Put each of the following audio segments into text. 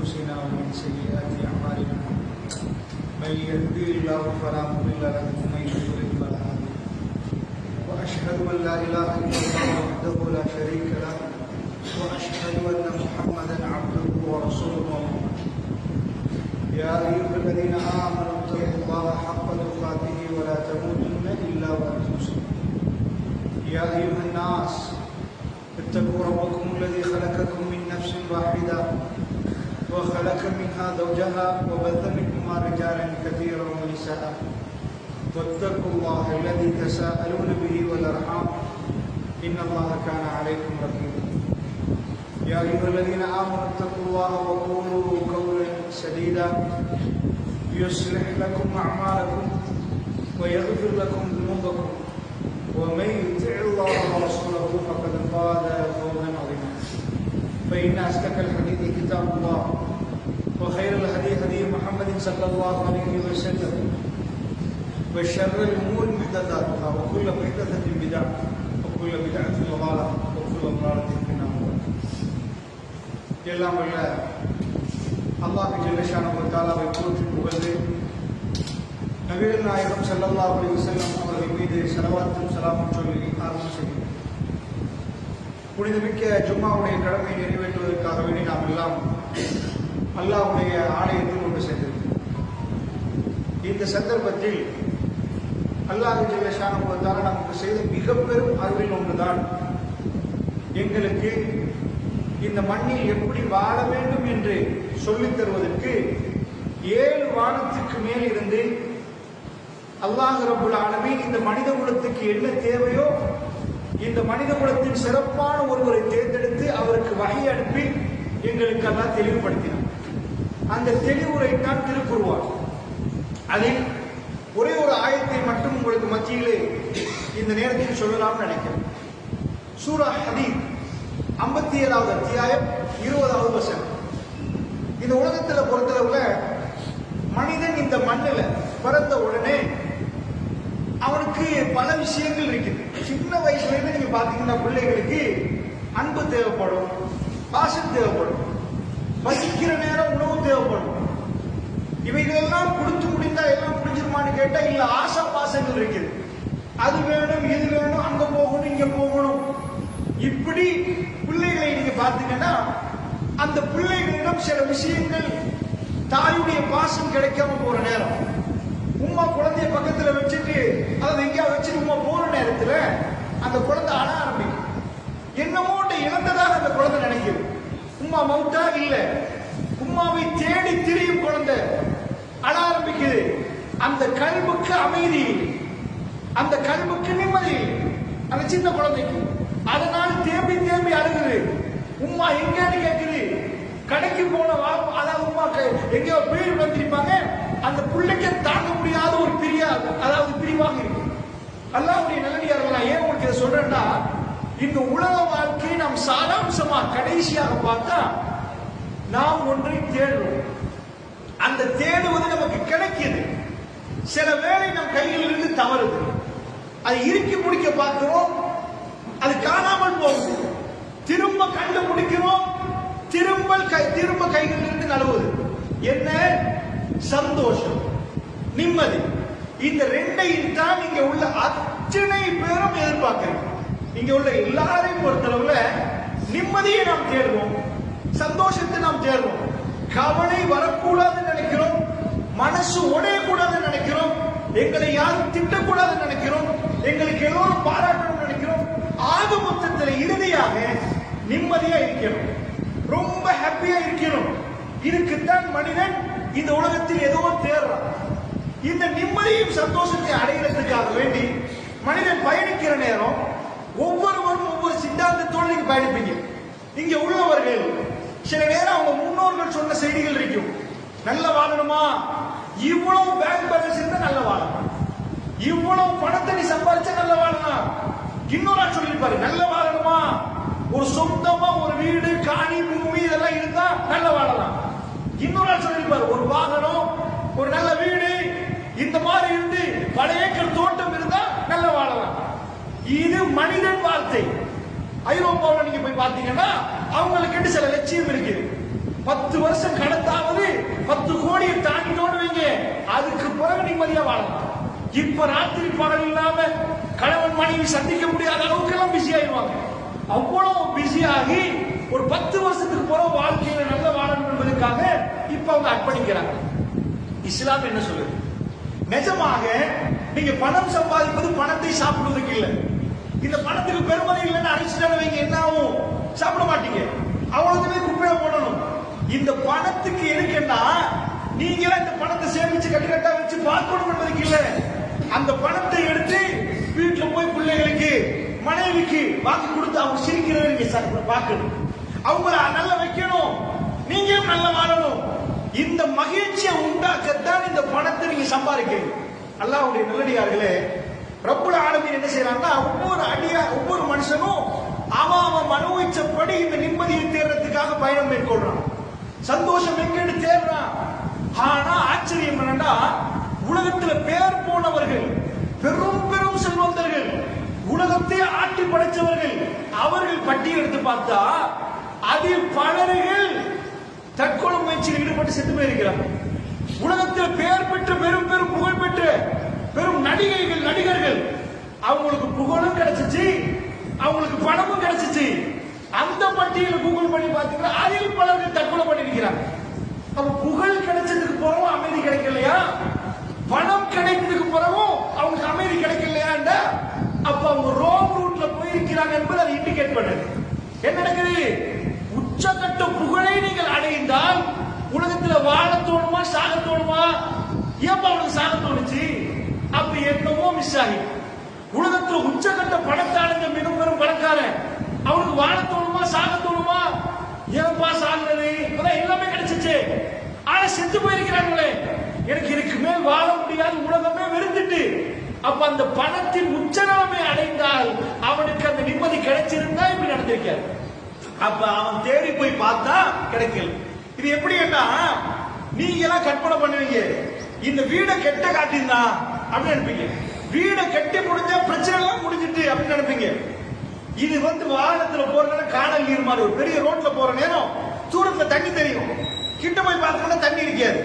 أنفسنا ومن سيئات أعمالنا من يهده الله فلا مضل له ومن يضلل فلا هادي له وأشهد أن لا إله إلا الله وحده لا شريك له وأشهد أن محمدا عبده ورسوله. يا أيها الذين آمنوا اتقوا الله حق تقاته ولا تموتن إلا وأنتم مسلمون. يا أيها الناس اتقوا ربكم الذي خلقكم من نفس واحدة وخلق منها زوجها وبث منهما رجالا كثيرا ونساء واتقوا الله الذي تساءلون به والأرحام إن الله كان عليكم رقيبا. يا أيها الذين آمنوا اتقوا الله وقولوا قولا سديدا يصلح لكم أعمالكم ويغفر لكم ذنوبكم ومن يطع الله ورسوله فقد فاز فوزا عظيما. فإن أصدق الحديث كتاب الله وخير الهدي هدي محمد صلى الله عليه وسلم وشر الأمور محدثاتها وكل محدثة بدعة وكل بدعة ضلالة وكل ضلالة في النار. எல்லாம் வல்ல அல்லாஹ் ஜல்ல ஷானஹு வ தஆலாவை போற்றி புகழ்ந்து நபிகள் நாயகம் ஸல்லல்லாஹு அலைஹி வஸல்லம் அவர்கள் மீது ஸலவாத்தும் ஸலாமும் சொல்லி ஆரம்பம் செய்கிறோம். புனிதமிக்க ஜும்மாவுடைய கடமையை நிறைவேற்றுவதற்காக வேண்டி நாம் எல்லாம் அல்லாஹ்வுடைய ஆலயத்தில் ஒன்று சேர்ந்திருக்கிறோம். இந்த சந்தர்ப்பத்தில் அல்லாஹ் ஜல்ல ஷானஹு வ தஆலா நமக்கு செய்த மிக பெரும் அருளில் ஒன்றுதான் எங்களுக்கு இந்த மண்ணில் எப்படி வாழ வேண்டும் என்று சொல்லித் தருவதற்கு 7 வானத்துக்கு மேல் இருந்து அல்லாஹ் ரப்புல் ஆலமீன் இந்த மனித குலத்துக்கு என்ன தேவையோ இந்த மனித குலத்தின் சிறப்பான ஒருவரை தேர்ந்தெடுத்து அவருக்கு வகை அனுப்பி எங்களுக்கு எல்லாம் தெளிவுபடுத்தினார். அந்த தெளிவுரை தான் திருக்குர்ஆன். அதில் ஒரே ஒரு ஆயத்தை மட்டும் உங்களுக்கு மத்தியிலே இந்த நேரத்தில் சொல்லலாம்னு நினைக்கிறேன். சூரா ஹதீத் 57வது அத்தியாயம் 20வது வசனம். இந்த உலகத்துல பொறுத்தளவுல மனிதன் இந்த மண்ணில் பிறந்த உடனே அவனுக்கு பல விஷயங்கள் இருக்குது. சின்ன வயசுல இருந்து நீங்க பாத்தீங்கன்னா பிள்ளைகளுக்கு அன்பு தேவைப்படும், பாசம் தேவைப்படும், பசிக்கிற நேரம் உணவு தேவைப்படும். இவைகளெல்லாம் கொடுத்து முடிந்தா எல்லாம் முடிஞ்சிருமான்னு கேட்டா இல்ல, ஆசா பாசங்கள் இருக்குது. அது வேணும், இது வேணும், அங்க போகணும், இங்க போகணும். இப்படி பிள்ளைகளை நீங்க பாத்தீங்கன்னா அந்த பிள்ளைகளிடம் சில விஷயங்கள் தாயுடைய பாசம் கிடைக்காம போற நேரம், உம்மா குழந்தைய பக்கத்துல வச்சுட்டு அதை எங்கேயா வச்சுட்டு உம்மா போற நேரத்துல அந்த குழந்தை அழ ஆரம்பிக்கும். என்னமோட்ட இழந்ததாக அந்த குழந்தை நினைக்குது. உம்மா மவுத்தா இல்ல, உம்மாவை தேடி திரியும் குழந்தை அழ ஆரம்பிக்குது. அந்த கல்புக்கு அமைதி, அந்த கல்புக்கு நிம்மதி அந்த சின்ன குழந்தைக்கு. அதனால தேம்பி தேம்பி அழுகுது. உம்மா எங்கன்னு கேக்குது. கடைக்கு போன அதாவது உம்மா எங்கேயோ பேர் வந்திருப்பாங்க. அந்த பிள்ளைக்கு தாங்க முடியாத ஒரு பிரிவாக இருக்கு. அல்லாஹ்வுடைய நல்லடியார்களா, ஏன் உங்களுக்கு இதை சொல்றேன்னா, இந்த உலக வாழ்க்கையை நாம் சாராம்சமா கடைசியாக பார்த்தா நாம் ஒன்றை தேடுவோம். அந்த தேடுவது நமக்கு கிடைக்குது. சில வேளை நம் கையில் இருந்து தவறுது. அதை இறுக்கி முடிக்க பார்க்கிறோம், அது காணாமல் போகுது. திரும்ப கண்டுபிடிக்கிறோம், திரும்ப கைகளில் இருந்து நழுவுது. என்ன? சந்தோஷம், நிம்மதி. இந்த ரெண்டையும் தான் இங்க உள்ள அத்தனை பேரும் எதிர்பார்க்கிறோம். இங்க உள்ள எல்லாரையும் பொறுத்தளவுல நிம்மதியை நாம் தேடுவோம், சந்தோஷத்தை நாம் தேடுவோம். கவலை வரக்கூடாதுன்னு நினைக்கிறோம், மனசு உடையக்கூடாதுன்னு நினைக்கிறோம், எங்களை யாரும் திட்டக்கூடாதுன்னு நினைக்கிறோம், எங்களுக்கு எல்லோரும் பாராட்டணும் நினைக்கிறோம். ஆக மொத்தத்தில் இறுதியாக நிம்மதியா இருக்கணும், ரொம்ப ஹாப்பியா இருக்கணும். இதுக்குத்தான் மனிதன் இந்த உலகத்தில் ஏதோ தேடுறான். இந்த நிம்மதியும் சந்தோஷத்தை அடைகிறதுக்காக வேண்டி மனிதன் பயணிக்கிற நேரம் ஒவ்வொருவரும் ஒவ்வொரு சித்தாந்தத்தோடு நீங்க பயணிப்பீங்க. இங்க உள்ளவர்கள் சில நேரம் அவங்க முன்னோர்கள் சொன்ன செய்திகள் இருக்கும். நல்ல வாழணுமா, இவ்வளவு பேங்க் பேலன்ஸ் இருந்தா நல்ல வாழணும், இவ்வளவு பணத்தை நீ சம்பாதிச்சா நல்ல வாழலாம். இன்னொரு ஆள் சொல்லியிருப்பாரு, நல்ல வாழணுமா, ஒரு சொந்தமா ஒரு வீடு, காணி, பூமி இதெல்லாம் இருந்தா நல்ல வாழலாம். இன்னொரு ஆள் சொல்லியிருப்பாரு, ஒரு வாகனம், ஒரு நல்ல வீடு, இந்த மாதிரி இருந்து பல ஏக்கர் தோட்டம் இருந்தா நல்ல வாழலாம். இது மனிதன் வார்த்தை. ஐரோப்பாவில் நீங்க போய் பார்த்தீங்கன்னா அவங்களுக்கு சில லட்சியம் இருக்கு. 10 வருஷம் கடத்தாவது 10 கோடியை தாண்டிட்டோன்னு வைங்க, அதுக்கு பிறகு நிம்மதியா வாழலாம். இப்ப ராத்திரி பகல் இல்லாம கணவன் மனைவி சந்திக்க முடியாத அளவுக்கு எல்லாம் பிஸி ஆயிடுவாங்க. அவ்வளவு பிஸி ஆகி ஒரு 10 வருஷத்துக்கு பிறகு வாழ்க்கையில நல்ல வாழணும் என்பதற்காக இப்ப அவங்க அர்ப்பணிக்கிறாங்க. இஸ்லாம் என்ன சொல்லுது? நிஜமாக நீங்க பணம் சம்பாதிப்பது பணத்தை சாப்பிடுவதற்கு இல்லை. இந்த பணத்துக்கு பெருமதி இல்லைன்னு அழைச்சிட்டாங்க வைங்க, என்ன ஆகும்? சாப்பிட மாட்டீங்க, அவ்வளவுமே குப்பையா போடணும். இந்த பணத்துக்கு இருக்குன்னா நீங்க இந்த பணத்தை சேமிச்சு கட்டுக்கட்டா வச்சு பார்க்கணும் என்பதுக்கு இல்ல. அந்த பணத்தை எடுத்து வீட்டுல போய் பிள்ளைகளுக்கு மனைவிக்கு வாங்கி கொடுத்து அவங்க சிரிக்கிறவங்க பார்க்கணும், அவங்கள நல்லா வைக்கணும், நீங்க நல்லா வாழணும். இந்த மகிழ்ச்சியை உண்டாக்கத்தான் இந்த பணத்தை நீங்க சம்பாதிக்கணும். அல்லாஹ்வுடைய நல்லடியார்களே, ரப்புல் ஆலமீன் என்ன செய்யறாங்கன்னா ஒவ்வொரு மனுஷனும் அவன் அனுபவிச்சபடி இந்த நிம்மதியை தேடுறதுக்காக பயணம் மேற்கொள்றான், சந்தோஷம் எங்கன்னு தேடுறான். ஆனா ஆச்சரியம் என்னன்னா, உலகத்துல பேர் போனவர்கள், பெரும் பெரும் செல்வந்தர்கள், உலகத்தை ஆட்டி படைச்சவர்கள், அவர்கள் பட்டியல் எடுத்து பார்த்தா அதில் பலர்கள் தற்கொலை முயற்சியில் ஈடுபட்டு செத்து போயிருக்கிறாங்க. உலகத்தில் பெயர் பெற்ற பெரும் பெரும் புகழ் பெற்ற பெரும் நடிகர்கள், அவங்களுக்கு புகழும் கிடைச்சிச்சு, அவங்களுக்கு பணமும் கிடைச்சிச்சு. அந்த பட்டியலை கூகுள் பண்ணி பார்த்தீங்கன்னா அதில் பலர்கள் தற்கொலை பண்ணிருக்கிறாங்க. அப்ப புகழ் கிடைச்சதுக்கு பிறகும் அமைதி கிடைக்கலையா, பணம் கிடைத்ததுக்கு பிறகும் அவங்களுக்கு அமைதி கிடைக்கலையா? அப்ப அவங்க ரோங் ரூட்ல போயிருக்கிறாங்க என்பது அதை இண்டிகேட் பண்ணுது. என்ன நடக்குது? உச்சகட்ட புகழை நீங்கள் அடைந்தால் உலகத்தில் வாழ தோணுமா சாக தோணுமா? ஏன் அவனுக்கு சாக தோணுச்சு? அப்ப என்னமோ மிஸ் ஆகி. உலகத்தில் உச்சகட்ட பணத்தாளுங்க மிக பெரும் பணக்காரன், அவனுக்கு வாழ தோணுமா சாக தோணுமா? ஏன்பா சாகுறது? இப்பதான் எல்லாமே கிடைச்சிச்சு, ஆனா செத்து போயிருக்கிறாங்களே, எனக்கு இதுக்கு மேல் வாழ முடியாது, உலகமே வெறுத்துட்டு. அப்ப அந்த பணத்தின் உச்சநிலைமை அடைந்தால் அவனுக்கு அந்த நிம்மதி கிடைச்சிருந்தா இப்படி நடந்திருக்காரு. அப்ப அவன் தேடி போய் பார்த்தா கிடைக்கல. இது எப்படி என்ன? நீங்க எல்லாம் கற்பனை பண்ணுவீங்க, இந்த வீடை கெட்ட காட்டினா அப்படின்னு நினைப்பீங்க, வீடை கட்டி முடிஞ்சா பிரச்சனை எல்லாம் முடிஞ்சிட்டு அப்படின்னு நினைப்பீங்க. இது வாகனத்துல போற நேரம் காணல் நீர் மாதிரி ஒரு பெரிய ரோட்ல போற நேரம் தூரத்துல தண்ணி தெரியும், கிட்ட போய் பார்த்தோம்னா தண்ணி இருக்காது,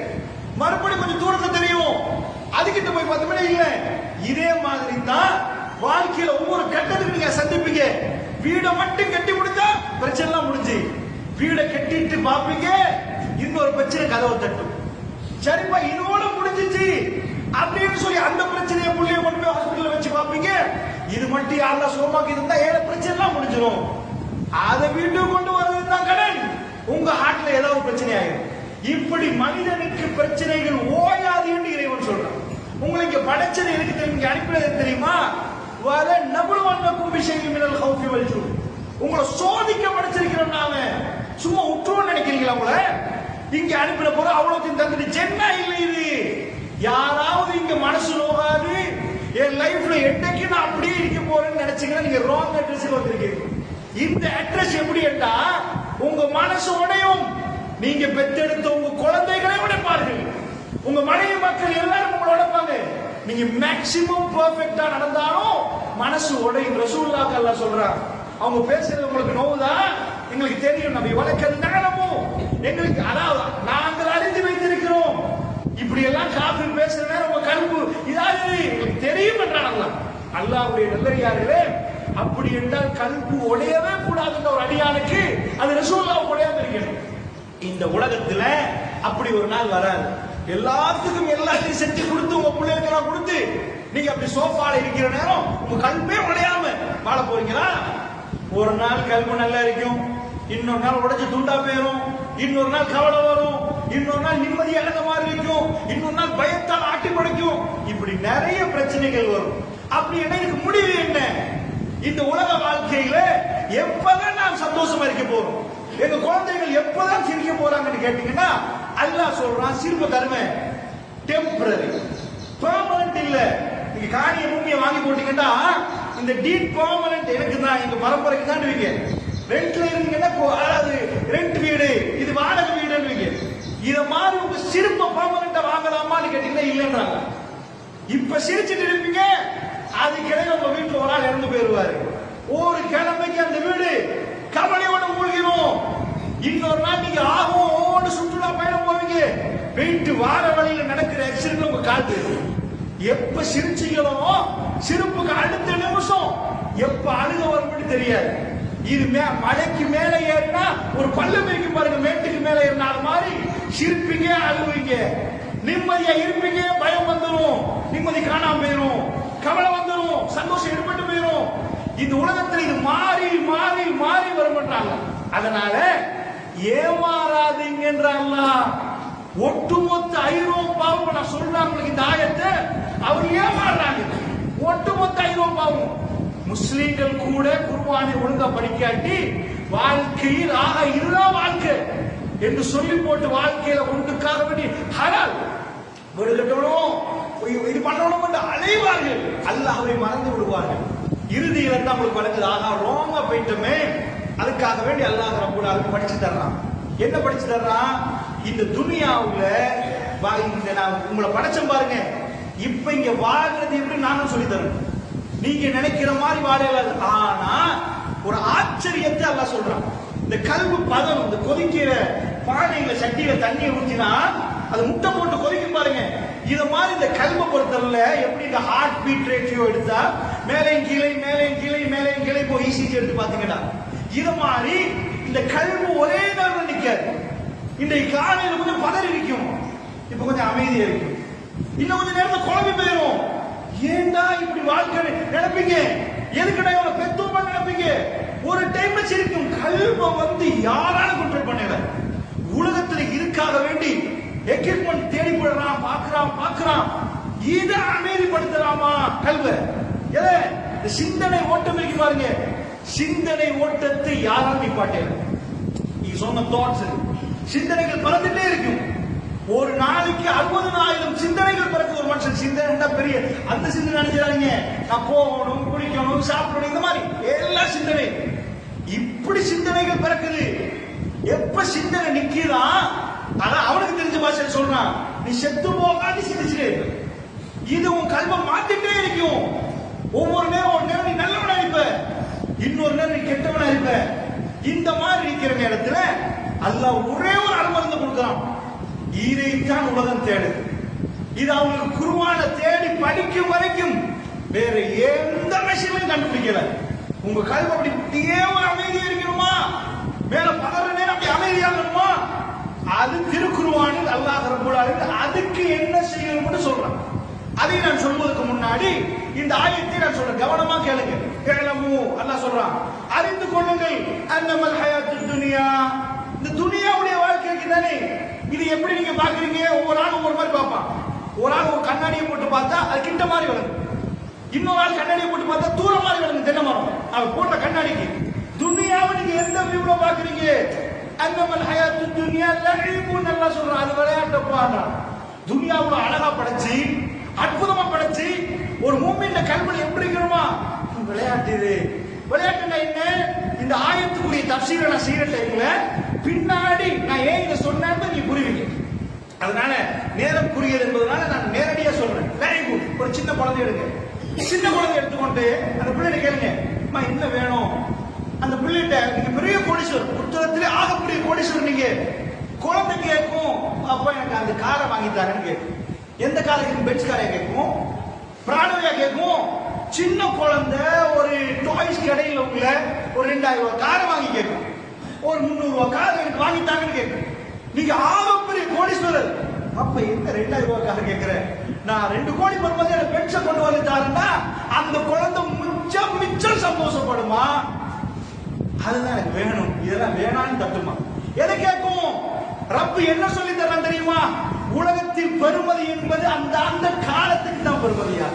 மறுபடியும் கொஞ்சம் தூரத்துல தெரியும், அதுக்கிட்ட போய் பார்த்தோம்னா இல்ல. இதே மாதிரி தான் வாழ்க்கையில ஒவ்வொரு கட்டத்துக்கு நீங்க சந்திப்பீங்க. வீடை மட்டும் கட்டி முடிஞ்சா பிரச்சனை எல்லாம் முடிஞ்சு, வீடை கட்டிட்டு பாப்பீங்க இன்னொரு பிரச்சனை கதவை தட்டும். சரிப்பா இதோட முடிஞ்சிச்சு அப்படின்னு சொல்லி அந்த பிரச்சனையை புள்ளிய கொண்டு போய் ஹாஸ்பிட்டல் வச்சு பாப்பீங்க, இது மட்டும் யாரெல்லாம் சோமாக்கி இருந்தா 7 பிரச்சனை எல்லாம் முடிஞ்சிடும். அதை வீட்டுக்கு கொண்டு வர்றது தான் கடன், உங்க ஹார்ட்ல ஏதாவது பிரச்சனை ஆயிடும். இப்படி மனிதனுக்கு பிரச்சனைகள் ஓயாது என்று இறைவன் சொல்றான். உங்களுக்கு படைச்சது எனக்கு தெரியும், அனுப்பினது தெரியுமா? வர நபுலுவன்னக்கும் பிஷைஇன் மினல் ஹௌஃபி வல் ஜூ. உங்களை சோதிக்க படைச்சிருக்கிறோம். நாம சும்மா உற்றுவோம் நினைக்கிறீங்களா? உங்களை இங்க அனுப்பின போது அவ்வளவு தந்துட்டு ஜென்னா இல்லை. இது யாராவது இங்க மனசு நோகாது, என் லைஃப்ல என்னைக்கு நான் அப்படியே இருக்க போறேன்னு நினைச்சீங்கன்னா நீங்க ராங் அட்ரஸ்க்கு வந்திருக்கீங்க. இந்த அட்ரஸ் எப்படி என்றா, உங்க மனசு உடையும், நீங்க பெற்றெடுத்த உங்க குழந்தைகளை உடைப்பார்கள், உங்க மனைவி மக்கள் எல்லாரும் உங்களை உடைப்பாங்க. நீங்க மேக்சிமம் பெர்ஃபெக்ட்டா நடந்தாலும் மனசு உடையும். ரசூலுல்லாஹ் அல்லாஹ் சொல்றான், அவங்க பேசுறது உங்களுக்கு நோவுதா? எங்களுக்கு தெரியும், நபி வழக்கந்தானமும் எங்களுக்கு, அதாவது நாங்கள் அறிந்து வைத்திருக்கிறோம். இப்படி எல்லாம் காஃபிர் பேசுற நேரம் உங்க கருப்பு இதாவது எங்களுக்கு தெரியும் என்றான் அல்லாஹ்வுடைய நல்லடியார்களே. அப்படி என்றால் கருப்பு உடையவே கூடாதுன்ற ஒரு அடியானுக்கு அது ரசூலுல்லாஹ் உடையாம இருக்கணும். இந்த உலகத்துல அப்படி ஒரு நாள் வராது. எல்லாத்துக்கும் எல்லாத்தையும் செஞ்சு கொடுத்து உங்க பிள்ளைகளுக்கெல்லாம் கொடுத்து நீங்க அப்படி சோஃபால இருக்கிற நேரம் உங்க கல்பே உடையாம வாழ போறீங்களா? ஒரு நாள் கல்பு நல்லா இருக்கும், இன்னொரு நாள் உடைஞ்சு துண்டா போயிடும், இன்னொரு நாள் கவலை வரும், இன்னொரு நாள் நிம்மதி இழந்த மாதிரி இருக்கும், இன்னொரு நாள் பயத்தால் ஆட்டி படைக்கும். இப்படி நிறைய பிரச்சனைகள் வரும். அப்படி என்ன இதுக்கு முடிவு என்ன? இந்த உலக வாழ்க்கையில எப்பதான் நாம் சந்தோஷமா இருக்க போறோம், எங்க குழந்தைகள் எப்பதான் சிரிக்க போறாங்கன்னு கேட்டீங்கன்னா அல்லாஹ் சொல்றான், சிரிப்பு தருமை டெம்பரரி, பெர்மனன்ட் இல்ல. நீங்க காணிய பூமியை வாங்கி போட்டீங்கன்னா இந்த டீட் பெர்மனன்ட் எனக்கு தான், எங்க பரம்பரைக்கு தான். ரெண்ட்ல இருந்தீங்கன்னா அதாவது ரெண்ட் வீடு, இது வாடகை வீடுன்னு. இத மாதிரி உங்க சிரிப்பை பெர்மனன்ட்டா வாங்கலாமான்னு கேட்டீங்கன்னா இல்லைன்றாங்க. இப்ப சிரிச்சுட்டு இருப்பீங்க, அதுக்கிடையே உங்க வீட்டுல ஒரு ஆள் இறந்து போயிருவாரு. ஒரு கிழமைக்கு அந்த வீடு கவலையோட மூழ்கிடும். இன்னொரு நாள் நீங்க ஆகும் வார வழியில நடக்கிற ஆக்சிடென்ட்ல உங்க கால் போயிடும். எப்ப சிரிச்சீங்களோ சிரிப்புக்கு அடுத்த நிமிஷம் எப்ப அழுக வரும்னு தெரியாது. இது மலைக்கு மேல ஏறினா ஒரு பள்ளம் இருக்கு பாருங்க, மேட்டுக்கு மேல ஏறினா அது மாதிரி சிரிப்பீங்க, அழுவீங்க. நிம்மதியா இருப்பீங்க, பயம் வந்துடும், நிம்மதி காணாம போயிடும், கவலை வந்துடும், சந்தோஷம் எடுபட்டு போயிடும். இந்த உலகத்தில் இது மாறி மாறி மாறி வரும்ன்றாங்க. அதனால ஏமாறாதீங்கன்றாங்க. ஒட்டுமொத்த ஐரோப்பாவும் நான் சொல்றாங்க இந்த ஆயத்தை அவர் ஏமாறாங்க. ஒட்டுமொத்த ஐரோப்பாவும் முஸ்லீம்கள் கூட குர்ஆனை ஒழுங்கா படிக்காட்டி வாழ்க்கையில் இதுதான் வாழ்க்கை என்று சொல்லி போட்டு வாழ்க்கையில ஒன்றுக்காக வேண்டி ஹலால் விடுகட்டணும் இது பண்ணணும் என்று அலைவார்கள். அல்லாஹ்வை மறந்து விடுவார்கள். இறுதியில் தான் உங்களுக்கு வழங்குது, ரோங்கா போயிட்டோமே, அதுக்காக வேண்டி அல்லாஹ் ரப்பல் ஆலமீன் படிச்சு தர்றான். என்ன படிச்சு தர்றான்? இந்த துனியாவுல நான் உங்களை படைச்சேன் பாருங்க, இப்ப இங்க வாழ்றது எப்படி நானும் சொல்லி தரேன். நீங்க நினைக்கிற மாதிரி வாழல. ஆனா ஒரு ஆச்சரியத்தை அல்லாஹ் சொல்றான். இந்த கல்வி பதம், இந்த கொதிக்கிற பானையில சட்டியில தண்ணியை ஊற்றினா அது முட்டை போட்டு கொதிக்கும் பாருங்க. இத மாதிரி இந்த கல்வை பொறுத்தவரையில எப்படி இந்த ஹார்ட் பீட் ரேஷியோ எடுத்தா மேலையும் கீழே மேலையும் கீழே மேலையும் கீழே போய் ஈஸியா எடுத்து பாத்தீங்கன்னா இது மாதிரி இந்த கல்வி ஒரே நேரம் நிக்காது. இன்றைக்கு காலையில கொஞ்சம் பதறி இருக்கும், இப்ப கொஞ்சம் அமைதியா இருக்கும், இன்னும் கொஞ்சம் நேரத்துல குழம்பு போயிடும். ஏண்டா இப்படி வாழ்க்கை நினைப்பீங்க, எதுக்கடா இவனை பெத்தோமா நினைப்பீங்க. ஒரு டைம்ல சிரிக்கும். கல்வ வந்து யாராலும் கண்ட்ரோல் பண்ணல. உலகத்துல இதுக்காக வேண்டி எக்யூப்மெண்ட் தேடி போடுறான், பாக்குறான். இதை அமைதிப்படுத்தலாமா கல்வ? இந்த சிந்தனை ஓட்டம் இருக்கு பாருங்க, சிந்தனை ஓட்டத்தை யாராலும் நிப்பாட்டல. நீங்க சொன்ன தாட்ஸ் சிந்தனைகள் பறந்துட்டே இருக்கும். ஒரு நாளைக்கு 60,000 சிந்தனைகள் பிறகு ஒரு மனுஷன் சிந்தனை பெரிய அந்த சிந்தனை நினைச்சாங்க, நான் போகணும், குடிக்கணும், சாப்பிடணும், இந்த மாதிரி எல்லா சிந்தனை இப்படி சிந்தனைகள் பிறக்குது. எப்ப சிந்தனை நிக்கிறா, அதான் அவனுக்கு தெரிஞ்ச பாஷையில் சொல்றான், நீ செத்து போகாது சிந்திச்சுட்டே இருக்க. இது உன் கல்வை மாத்திட்டே இருக்கும். ஒவ்வொரு நேரம் ஒரு நேரம் நீ நல்லவனா இருப்ப, இன்னொரு நேரம் நீ கெட்டவனா இருப்ப. இந்த மாதிரி இருக்கிற நேரத்துல அல்லாஹ் ஒரே ஒரு அருமருந்து கொடுக்கிறான். இதைத்தான் உலகம் தேடுது. இது அவங்களுக்கு குர்ஆன தேடி படிக்கும் வரைக்கும் வேற எந்த விஷயமும் கண்டுபிடிக்கல. உங்க கல்வி அப்படி ஒரு அமைதியா இருக்கணுமா, மேல பதற நேரம் அப்படி அமைதியா இருக்கணுமா, அது திருக்குர்ஆனில் அல்லாஹ் ரப்பல் ஆலமீன் அதுக்கு என்ன செய்யணும்னு சொல்றான். அதை நான் சொல்வதற்கு முன்னாடி இந்த ஆயத்தை நான் சொல்றேன், கவனமா கேளுங்க. கேளமு அல்லாஹ் சொல்றான், அறிந்து கொள்ளுங்கள் அன்னமல் ஹயாத்துத் துனியா, இந்த துனியாவுடைய வாழ்க்கைக்கு தானே. இது எப்படி நீங்க பாக்குறீங்க? ஒவ்வொரு ஆளும் ஒவ்வொரு மாதிரி பார்ப்பான். ஒரு ஆள் ஒரு கண்ணாடியை போட்டு பார்த்தா அது கிட்ட மாதிரி விளங்கும், இன்னொரு ஆள் கண்ணாடியை போட்டு பார்த்தா தூரம் மாதிரி விளங்கும். தென்னை மரம் அவர் போட்ட கண்ணாடிக்கு. துனியாவை நீங்க எந்த வியூல பாக்குறீங்க? அன்னமல் ஹயாத்துத் துனியா லஹீபுன் அல்லாஹ் சொல்றான், அது விளையாட்டப்பாங்க. துனியாவுல அழகா படைச்சு அற்புதமா படைச்சு ஒரு மூமின்ல கல்வில எப்படி இருக்கணுமா, விளையாட்டு. இது விளையாட்டுன்னா என்ன? இந்த ஆயத்துக்குரிய தஃசீரை நான் செய்யற டைம்ல பின்னாடி நான் ஏன் இதை சொன்னேன்னு நீ புரிவீங்க. அதனால நேரம் புரியுது என்பதனால நான் நேரடியா சொல்றேன். Very good. ஒரு சின்ன குழந்தை எடுங்க, சின்ன குழந்தை எடுத்துக்கொண்டு அந்த பிள்ளைகிட்ட கேளுங்க, அம்மா என்ன வேணும்? அந்த பிள்ளைகிட்ட நீங்க பெரிய கோடீஸ்வரர், புத்தகத்திலே ஆகக்கூடிய கோடீஸ்வரர், நீங்க குழந்தை கேட்கும், அப்பா எனக்கு அந்த காரை வாங்கித்தாரன்னு கேட்கும். எந்த காரை? பெட்ஸ் காரை கேட்கும், பிராணவையா கேட்கும். சின்ன குழந்தை ஒரு டாய்ஸ் கடையில் உள்ள ஒரு 2000 ரூபாய் காரை வாங்கி கேட்கும், ஒரு 300 ரூபாய் கார் எனக்கு வாங்கித்தாங்கன்னு கேட்கும். நீங்க ஆகப்பெரிய கோடீஸ்வரர், அப்ப எந்த 2000 ரூபாய் கார் கேட்கிற? நான் 2 கோடி பெறுமதியான பெட்ஸை கொண்டு வந்து தாருன்னா அந்த குழந்தை மிச்சம் சந்தோஷப்படுமா? அதுதான் எனக்கு வேணும், இதெல்லாம் வேணான்னு தட்டுமா? எதை கேட்கும்? ரப்பு என்ன சொல்லி தரான் தெரியுமா? உலகத்தில் பெருமதி என்பது அந்த அந்த காலத்துக்கு தான் பெருமதியா.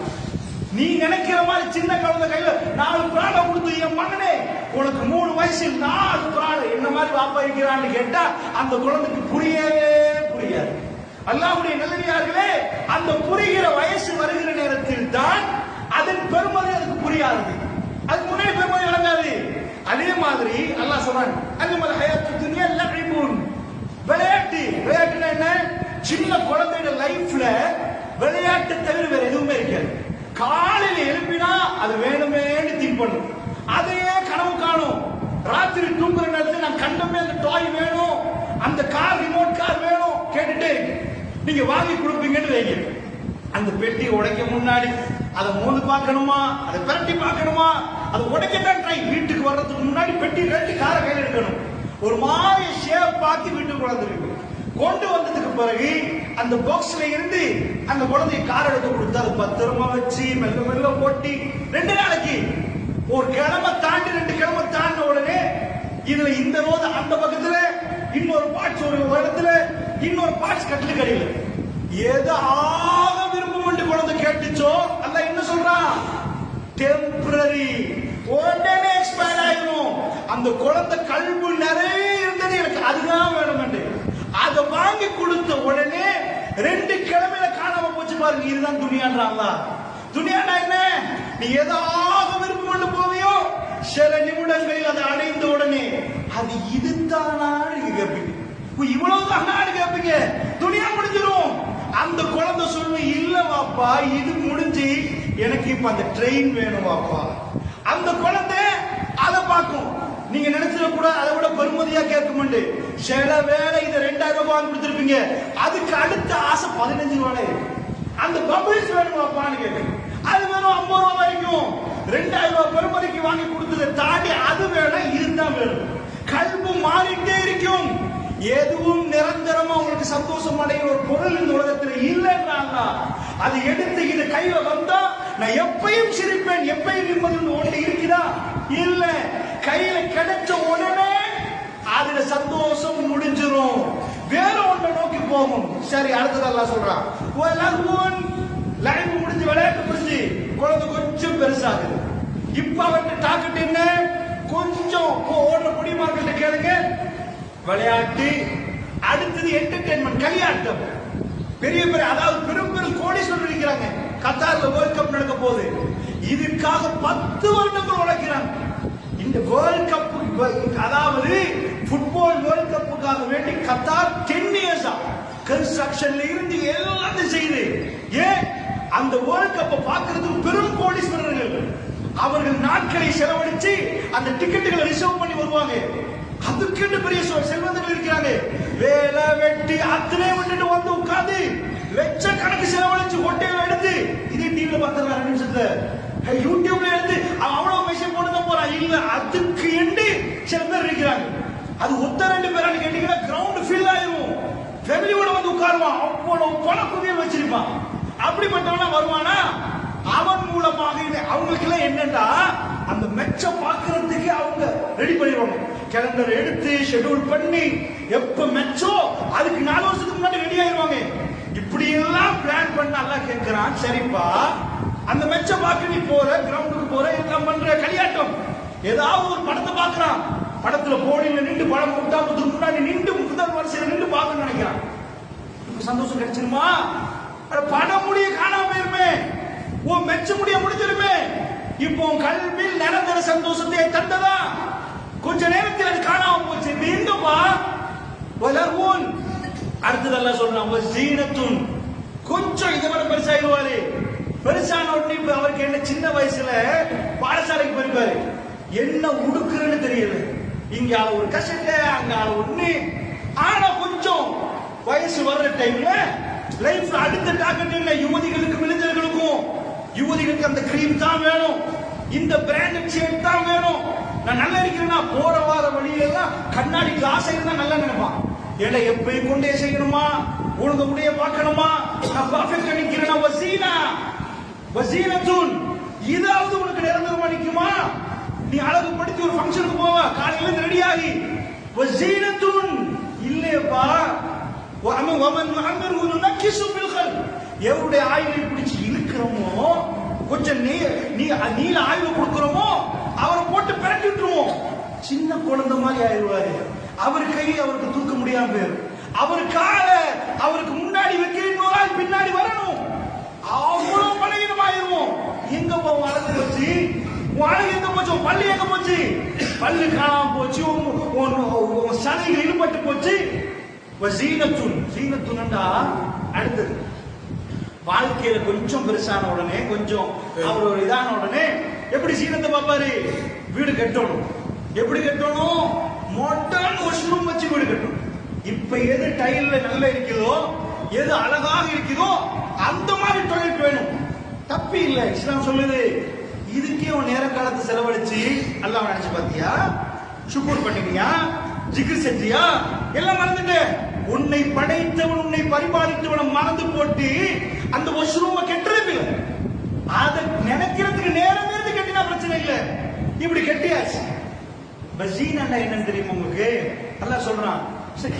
நீ நினைக்கிற மாதிரி சின்ன குழந்தை கையில 4 பிராணம் கொடுத்து, என் மகனே உனக்கு 3 வயசில் 4 பிராணம் என்ன மாதிரி வாப்பா இருக்கிறான்னு கேட்டா அந்த குழந்தைக்கு புரியவே புரியாது. அல்லாஹ்வுடைய நல்லடியார்களே, அந்த புரிகிற வயசு வருகிற நேரத்தில் தான் அதன் பெருமதி அதுக்கு புரியாது. அதுக்கு முன்னாடி பெருமதி விளங்காது. அதே மாதிரி அல்லாஹ் சொல்றான், அன்னமல் ஹயாத்துத் துன்யா லஹீபுன், விளையாட்டு. விளையாட்டுன்னா என்ன? சின்ன குழந்தையோட லைஃப்ல விளையாட்டு தவிர வேற எதுவுமே இருக்காது. காலையில எழுப்பினா அது வேணுமே திங்க் பண்ணும், அதையே கனவு காணும். ராத்திரி தூங்குற நேரத்தில் நான் கண்டமே அந்த டாய் வேணும், அந்த கார் ரிமோட் கார் வேணும் கேட்டுட்டே இருக்கு. நீங்க வாங்கி கொடுப்பீங்கன்னு வைங்க. அந்த பெட்டி உடைக்க முன்னாடி அதை மோந்து பார்க்கணுமா, அதை பிரட்டி பார்க்கணுமா, அதை உடைக்கத்தான் ட்ரை. வீட்டுக்கு வர்றதுக்கு முன்னாடி பெட்டி கட்டி கார கையில் எடுக்கணும். ஒரு மாதிரி ஷேப் பார்த்து வீட்டுக்கு வந்துருக்கு. கொண்டு வந்ததுக்கு பிறகு அந்த பாக்ஸ்ல இருந்து அந்த குழந்தைய கார் எடுத்து கொடுத்து அதை பத்திரமா வச்சு மெல்ல மெல்ல போட்டி 2 நாளைக்கு, ஒரு கிழமை தாண்டி 2 கிழமை தாண்டின உடனே இதுல இந்த ரோத அந்த பக்கத்துல, இன்னொரு பார்ட்ஸ் ஒரு இடத்துல, இன்னொரு பார்ட்ஸ் கட்டிலுக்கு அடியில. ஏதாவது விருப்பம் கொண்டு குழந்தை கேட்டுச்சோ அல்ல என்ன சொல்றான், டெம்பரரி, உடனே எக்ஸ்பயர் ஆயிரும். அந்த குழந்தை கல்வி நிறைய இருந்தது, எனக்கு அதுதான் வேணும். அதை வாங்கி கொடுத்த உடனே 2 கிழமையில காணாம போச்சு பாருங்க. இதுதான் துனியான்றாங்களா? துனியானா என்ன? நீ ஏதாவது விருப்பம் கொண்டு போவியோ, சில நிமிடங்களில் அதை அடைந்த உடனே அது இதுதானா நீங்க கேட்பீங்க. இவ்வளவுதான் கேட்பீங்க. துனியா முடிஞ்சிடும். அந்த குழந்தை சொல்லும், இல்ல வாப்பா இது முடிஞ்சு எனக்கு இப்ப அந்த ட்ரெயின் வேணும் வாப்பா. அந்த குழந்தை அதை பார்க்கும். நீங்க நினைச்சிட கூட அதை விட பெருமதியா கேட்குமெண்டு. சில வேலை இதை 2000 ரூபாய் வாங்கி கொடுத்துருப்பீங்க, அதுக்கு அடுத்த ஆசை 15 ரூபாய். அந்த பபிள்ஸ் வேணும் வாப்பான்னு கேட்கும். அது வேணும் 50 ரூபாய் வரைக்கும். 2000 ரூபாய் பெருமதிக்கு வாங்கி கொடுத்ததை தாண்டி அது வேணும், இதுதான் வேணும். கல்வி மாறிட்டே இருக்கும். எதுவும் நிரந்தரமா உங்களுக்கு சந்தோஷம் அடைகிற ஒரு பொருள் இந்த உலகத்தில் இல்லைன்றாங்க. அது எடுத்து இது கையில வந்தா நான் எப்பயும் சிரிப்பேன், எப்பயும் நிம்மதி ஒன்று இருக்குதா? இல்ல. கையில கிடைச்ச உடனே அதுல சந்தோஷம் முடிஞ்சிரும், வேற ஒன்றை நோக்கி போகும். சரி, அடுத்ததெல்லாம் சொல்றான். லைஃப் முடிஞ்சு விளையாட்டு முடிஞ்சு குழந்தை கொஞ்சம் பெருசாகுது. இப்ப அவன் டார்கெட் என்ன? கொஞ்சம் ஓடுற முடியுமாக்கிட்ட கேளுங்க, விளையாட்டு. அடுத்தது என்டர்டைன்மெண்ட், களியாட்டம். பெரிய பெரிய, அதாவது பெரும் பெரும் கோடீஸ்வரர் இருக்கிறாங்க. கத்தார்ல வேர்ல்ட் கப் நடக்க போகுது. இதுக்காக 10 வருடங்கள் உழைக்கிறாங்க. இந்த வேர்ல்ட் கப், அதாவது ஃபுட்பால் வேர்ல்ட் கப்புக்காக வேண்டி கத்தார் 10 இயர்ஸா கன்ஸ்ட்ரக்ஷன்ல இருந்து எல்லாத்தையும் செய்யுது. ஏன்? அந்த வேர்ல்ட் கப்பை பார்க்கறதுக்கு பெரும் கோடீஸ்வரர்கள் அவர்கள் நாட்களை செலவழிச்சு அந்த டிக்கெட்டுகளை ரிசர்வ் பண்ணி வருவாங்க. அதுக்கு பெரிய செல்வந்தர்கள் இருக்கிறாங்க. வேலை வெட்டி அத்தனை விட்டுட்டு வந்து உட்கார்ந்து லட்சக்கணக்கு செலவழிச்சு ஹோட்டல் எடுத்து இதே டிவில பார்த்துருக்காங்க 2 நிமிஷத்துல, யூடியூப்ல எடுத்து அவ்வளவு மெஷின் போட்டு போறான். இல்ல, அதுக்கு எண்டு சில பேர் இருக்கிறாங்க. அது ஒத்த 2 பேரான்னு கேட்டீங்கன்னா கிரவுண்ட் ஃபில் ஆயிரும். ஃபேமிலியோட வந்து உட்காருவான். அவ்வளவு பண குவியல் வச்சிருப்பான். அப்படிப்பட்டவனா வருவானா? அவன் மூலமாக அவங்களுக்கு எல்லாம் என்னன்னா, அந்த மெச்சம் பார்க்கறதுக்கு அவங்க ரெடி பண்ணிடுவாங்க. கேலண்டர் எடுத்து ஷெட்யூல் பண்ணி எப்ப மெச்சோ அதுக்கு 4 வருஷத்துக்கு முன்னாடி ரெடி ஆயிடுவாங்க. இப்படி எல்லாம் பிளான் பண்ண எல்லாம் கேட்கிறான். சரிப்பா, அந்த மெச்ச பார்க்க நீ போற, கிரவுண்டுக்கு போற, எல்லாம் பண்ற, களியாட்டம். ஏதாவது ஒரு படத்தை பார்க்கறான். படத்துல போடியில நின்று படம் முட்டாமத்துக்கு முன்னாடி நின்று முதல் வரிசையில நின்று பார்க்க நினைக்கிறான். சந்தோஷம் கிடைச்சிருமா? படம் முடிய காணாம போயிருமே, உன் மெச்ச முடிய முடிஞ்சிருமே. இப்போ கல்வியில் நிரந்தர சந்தோஷத்தை தந்ததா? கொஞ்ச நேரத்தில் அது காணாம போச்சு. எங்கப்பா? வளர்வோன். அடுத்ததெல்லாம் சொல்றான், ஜீனத்துன். கொஞ்சம் இதை விட பெருசாயிடுவாரு. பெருசான உடனே இப்ப அவருக்கு என்ன, சின்ன வயசுல பாடசாலைக்கு போயிருப்பாரு, என்ன உடுக்குறன்னு தெரியல. இங்க ஒரு கசட்ட, அங்க ஒண்ணு. ஆனா கொஞ்சம் வயசு வர்ற டைம்ல லைஃப்ல அடுத்த டார்கெட் என்ன? யுவதிகளுக்கும் இளைஞர்களுக்கும், யுவதிகளுக்கு அந்த கிரீம் தான் வேணும், இந்த பிராண்டட் ஷேட் தான் வேணும். நான் நல்லா இருக்கிறேன்னா போற வார வழியெல்லாம் கண்ணாடி கிளாஸ் இருந்தா நல்லா நினைப்பான். ஏன்னா எப்பயும் கொண்டே செய்யணுமா, ஒழுங்க முடிய பார்க்கணுமா, நான் பர்ஃபெக்ட் நிக்கிறேன்னா வசீனா வசீனத்துன். இதாவது உனக்கு நிரந்தரமா நிக்குமா? நீ அழகுபடுத்தி ஒரு ஃபங்க்ஷனுக்கு போவ, காலையில இருந்து ரெடி ஆகி வசீனத்துன் இல்லையப்பா. எவருடைய ஆயுளை பிடிச்சு இழுக்கிறோமோ, கொஞ்சம் நீல ஆயுள் கொடுக்கிறோமோ, அவரை போட்டு பிரட்டி விட்டுருவோம். சின்ன குழந்தை மாதிரி ஆயிடுவாரு. அவர் கையை அவருக்கு தூக்க முடியாம போயிடும். அவர் காலை அவருக்கு முன்னாடி வைக்கிறீங்க, பின்னாடி வரணும். அவ்வளவு பலகீனமாயிருவோம். எங்க போவோம்? அழகு போச்சு, அழகு எங்க போச்சு? பள்ளி எங்க போச்சு? பள்ளி காணாம போச்சு, சதைகள் இழுபட்டு போச்சு. ஜீனத்துன்டா அடுத்தது வாழ்க்கையில கொஞ்சம் பெருசான உடனே, கொஞ்சம் அவர் ஒரு இதான உடனே எப்படி சீனத்தை பார்ப்பாரு? வீடு கட்டணும். எப்படி கட்டணும்? மாடர்ன் வாஷ்ரூம் வச்சு வீடு கட்டணும். இப்ப எது டைல்ல நல்லா இருக்குதோ எது அழகாக இருக்குதோ அந்த மாதிரி டாய்லெட் வேணும். தப்பி இல்லை. இஸ்லாம் சொல்லுது இதுக்கே உன் நேர காலத்தை செலவழிச்சு அல்லாஹ் நினைச்சு பாத்தியா, சுக்கூர் பண்ணினியா, ஜிக்ர் செஞ்சியா, எல்லாம் மறந்துட்டு உன்னை படைத்தவன் உன்னை பரிபாலித்தவன் மறந்து போட்டு அந்த வாஷ்ரூமை கெட்டுறது இல்லை. அதை நினைக்கிறதுக்கு நேரம் இருந்து கட்டினா பிரச்சனை இல்லை. இப்படி கெட்டியாச்சு. பஸீனா என்னன்னு தெரியுமா உங்களுக்கு? அல்லாஹ் சொல்றான்,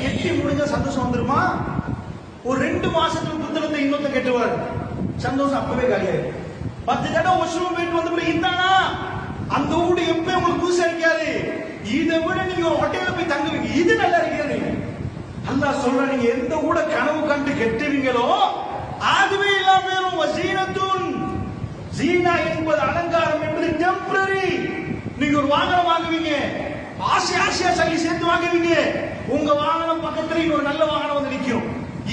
கெட்டி முடிஞ்சா சந்தோஷம் வந்துருமா? ஒரு 2 மாசத்துக்கு புத்தகத்தை இன்னொருத்த கெட்டுவார், சந்தோஷம் அப்பவே காலியாயிரு. 10 தடவை வாஷ்ரூம் போயிட்டு வந்த பிறகு இருந்தானா அந்த வீடு எப்பயும் உங்களுக்கு புதுசா இருக்காது. இதை விட நீங்க ஒரு ஹோட்டல்ல போய் தங்குவீங்க, இது நல்லா இருக்கிறது. அல்லாஹ் சொல்ற, நீங்க எந்த கூட கனவு கண்டு கெட்டுவீங்களோ அதுவே இல்லாம போயிரும். வஸீனத்துன், ஜீனா என்பது அலங்காரம் என்பது டெம்பரரி. நீங்க ஒரு வாகனம் வாங்குவீங்க, ஆசையா சல்லி சேர்த்து வாங்குவீங்க, உங்க வாகனம் பக்கத்துல இன்னொரு நல்ல வாகனம் வந்து நிக்கும்,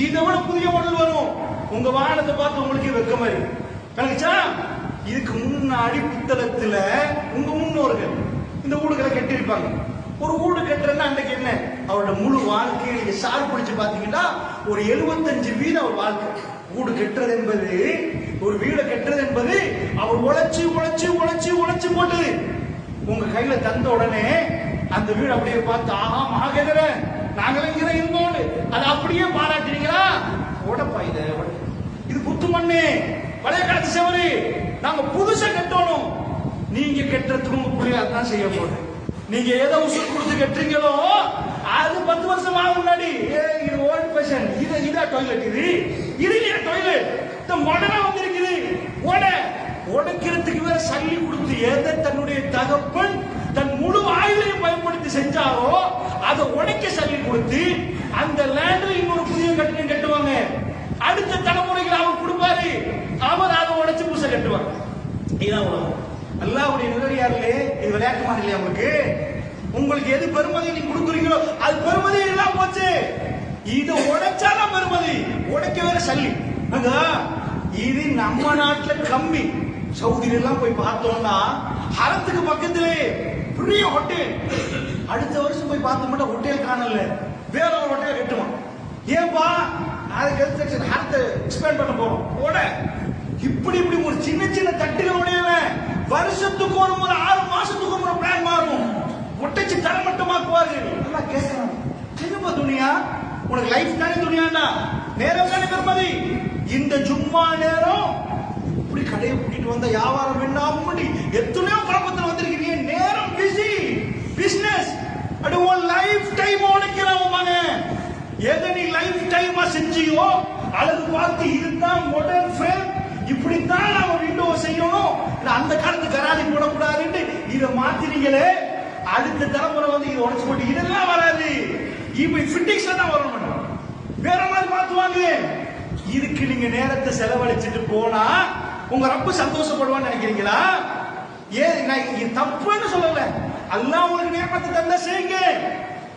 இதை விட புதிய மாடல் வரும். உங்க வாகனத்தை பார்த்து உங்களுக்கு வெக்க மாதிரி கணக்குச்சா. இதுக்கு முன்னாடி புத்தகத்துல உங்க முன்னோர்கள் இந்த வீடுகளை கட்டியிருப்பாங்க. ஒரு வீடு கட்டுறதுன்னா அன்றைக்கு என்ன, அவரோட முழு வாழ்க்கையை நீங்க சார் பிடிச்சு பாத்தீங்கன்னா ஒரு 75% அவர் வாழ்க்கை. வீடு கட்டுறது என்பது, ஒரு வீடை கட்டுறது என்பது அவர் உழைச்சு உழைச்சு உழைச்சு உழைச்சு போட்டது. உங்க கையில தந்த உடனே அந்த வீடு அப்படியே பார்த்து, ஆஹா மகாகேதர நாங்களும் இங்கே இருந்தோம், அதை அப்படியே பாராட்டுறீங்களா? உடப்பா இது புத்து மண்ணு, பழைய காலத்து செவரு, நாங்க புதுசா கட்டணும். நீங்க கட்டுறதுக்கு உங்க பிள்ளைங்க அதான் செய்ய போகுது. நீங்க எதை உசுறு கொடுத்து கட்டுறீங்களோ அது 10 வருஷம் ஆகும் முன்னாடி. இது ஓல்ட் ஃபேஷன், இதா டாய்லெட், இது இல்லையா டாய்லெட், இந்த மாடலா வந்திருக்குது. உடைக்கிறதுக்கு வேற சல்லி கொடுத்து எதை தன்னுடைய தகப்பன் தன் முழு ஆயுளையும் பயன்படுத்தி செஞ்சாரோ அதை உடைக்க சல்லி கொடுத்து அந்த லேண்ட்ல இன்னொரு புதிய கட்டிடம் கட்டுவாங்க. அடுத்த தலைமுறைகள் அவர் கொடுப்பாரு, அவர் அதை உடைச்சு புதுசா கட்டுவாங்க. இதான் உலகம். அல்லாஹ்வுடைய நிலையார்களே, இது விளையாட்டு மாதிரி இல்லையா உங்களுக்கு? உங்களுக்கு எது பெருமதி நீங்க கொடுக்குறீங்களோ அது பெருமதி எல்லாம் போச்சு. இதை உடைச்சாதான் பெருமதி, உடைக்க வேற சல்லி. இது நம்ம நாட்டுல கம்மி. சவுதியில எல்லாம் போய் பார்த்தோம்னா ஹரத்துக்கு பக்கத்திலே பெரிய ஹோட்டல், அடுத்த வருஷம் போய் பார்த்தோம்னா ஹோட்டல் காணல, வேற ஒரு ஹோட்டல் கட்டுவான். ஏன்பா? அதுக்கு கன்ஸ்ட்ரக்ஷன் ஹரத்தை எக்ஸ்பேண்ட் பண்ண போறோம். இப்படி இப்படி ஒரு சின்ன சின்ன தட்டுகளுடையவன் வருஷத்துக்கு ஒரு முறை 6 மாசத்துக்கு ஒரு பிளான் மாறும், ஒட்டச்சு தரமட்டமாக்குவாரு. எல்லாம் கேட்கலாம், என்னப்பா துணியா, உனக்கு லைஃப் தானே துணியாண்டா, நேரம் தானே பெருமதி. இந்த ஜும்மா நேரம் இப்படி கடையை கூட்டிட்டு வந்த வியாபாரம் என்ன ஆகும், எத்தனையோ குழப்பத்தில் வந்திருக்கீங்க. நேரம் பிஸி, பிசினஸ், அது உன் லைஃப் டைம் உடைக்கிறவங்க. எதை நீ லைஃப் டைமா செஞ்சியோ அல்லது பார்த்து இதுதான் மாடர்ன் ஃப்ரேம், இப்படித்தான் நாம விண்டோ செய்யணும், அந்த காலத்து கராதி போடக்கூடாதுன்னு இதை மாத்தினீங்களே, அடுத்த தலைமுறை வந்து இதை உடைச்சு போட்டு இதெல்லாம் வராது. இப்ப ஃபிட்டிங்ஸ்ல தான் வரணும், வேற மாதிரி மாத்துவாங்க. இதுக்கு நீங்க நேரத்தை செலவழிச்சிட்டு போனா உங்க ரப்பு சந்தோஷப்படுவான்னு நினைக்கிறீங்களா? இது தப்புன்னு சொல்லல, அல்லாஹ் உங்களுக்கு நேரத்தை தந்தா செய்யுங்க.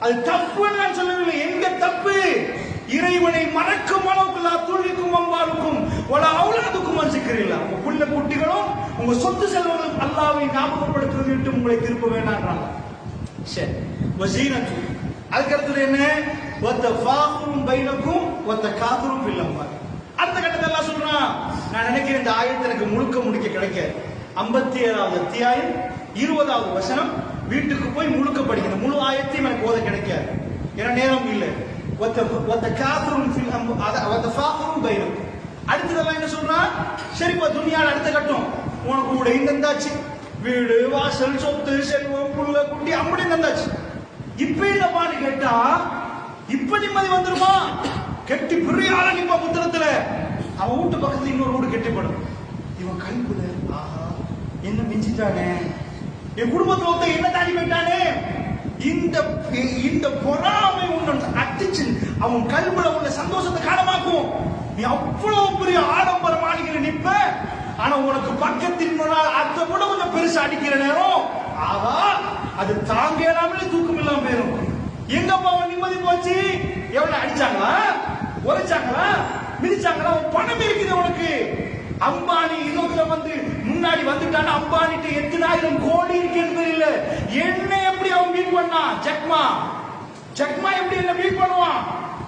அது தப்புன்னு நான் சொல்லவில்லை. எங்க தப்பு? இறைவனை மறக்கும் அளவுக்கு துள்ளிக்கும் அம்பாருக்கும் அவுலாதுக்கும் அஞ்சிக்கிறீங்களா? உங்க புள்ள குட்டிகளும் உங்க சொத்து செல்வங்களும் அல்லாஹ்வை ஞாபகப்படுத்துவது விட்டு உங்களை திருப்ப வேண்டாம். சரி, வஸீனத்து. அதுக்கு அடுத்தது என்ன? வத்தஃபாகுரும் பைனக்கும் வத்தகாதுரும் ஃபில் அம்வால். அந்த கட்டத்தில் அல்லாஹ் சொல்றான், நான் நினைக்கிறேன் இந்த ஆயத்தை எனக்கு முடிக்க கிடைக்காது. 57வது அத்தியாயம் 20வது வசனம் வீட்டுக்கு போய் முழுக்க படிக்கணும். முழு ஆயத்தையும் எனக்கு ஓத கிடைக்காது, ஏன்னா நேரம் இல்லை. வத்தகாதுரும் ஃபில் அம்வால் வத்தஃபாகுரும் பைனக்கும். அடுத்ததெல்லாம் என்ன சொல்றான்? சரிப்பா, துனியால அடுத்த கட்டம் உனக்கு கூட இருந்தாச்சு, வீடு வாசல் சொத்து செல்வம் புள்ள குட்டி அப்படி இருந்தாச்சு. இப்ப இல்லப்பான்னு கேட்டா இப்ப நிம்மதி வந்துருமா? கெட்டி பெரிய ஆள நிப்பா புத்தகத்துல, அவன் வீட்டு பக்கத்துல இன்னொரு வீடு கெட்டிப்படும். இவன் கல்புல ஆஹா என்ன மிஞ்சிட்டானே, என் குடும்பத்துல ஒருத்த என்ன தாண்டி போயிட்டானே, இந்த பொறாமை ஒன்று அடிச்சு அவன் கல்புல உள்ள சந்தோஷத்தை காரணமாக்கும். நீ அவ்வளவு பெரிய ஆடம்பர மாளிகையில நிப்ப, ஆனா உனக்கு பக்கத்தில் அதை விட கொஞ்சம் பெருசா அடிக்கிற நேரம் ஆகா அது தாங்க இல்லாமலே தூக்கம் இல்லாம போயிடும். எங்கப்பா அவன் நிம்மதி போச்சு? எவ்வளவு அடிச்சாங்களா, உரைச்சாங்களா, மிதிச்சாங்களா? பணம் இருக்குது உனக்கு. அம்பானி இன்னொருத்த வந்து முன்னாடி வந்துட்டான, அம்பானிட்ட எத்தனை ஆயிரம் கோடி இருக்கு இல்ல. என்ன எப்படி அவன் மீட் பண்ணான்? ஜக்மா எப்படி என்ன மீட் பண்ணுவான்?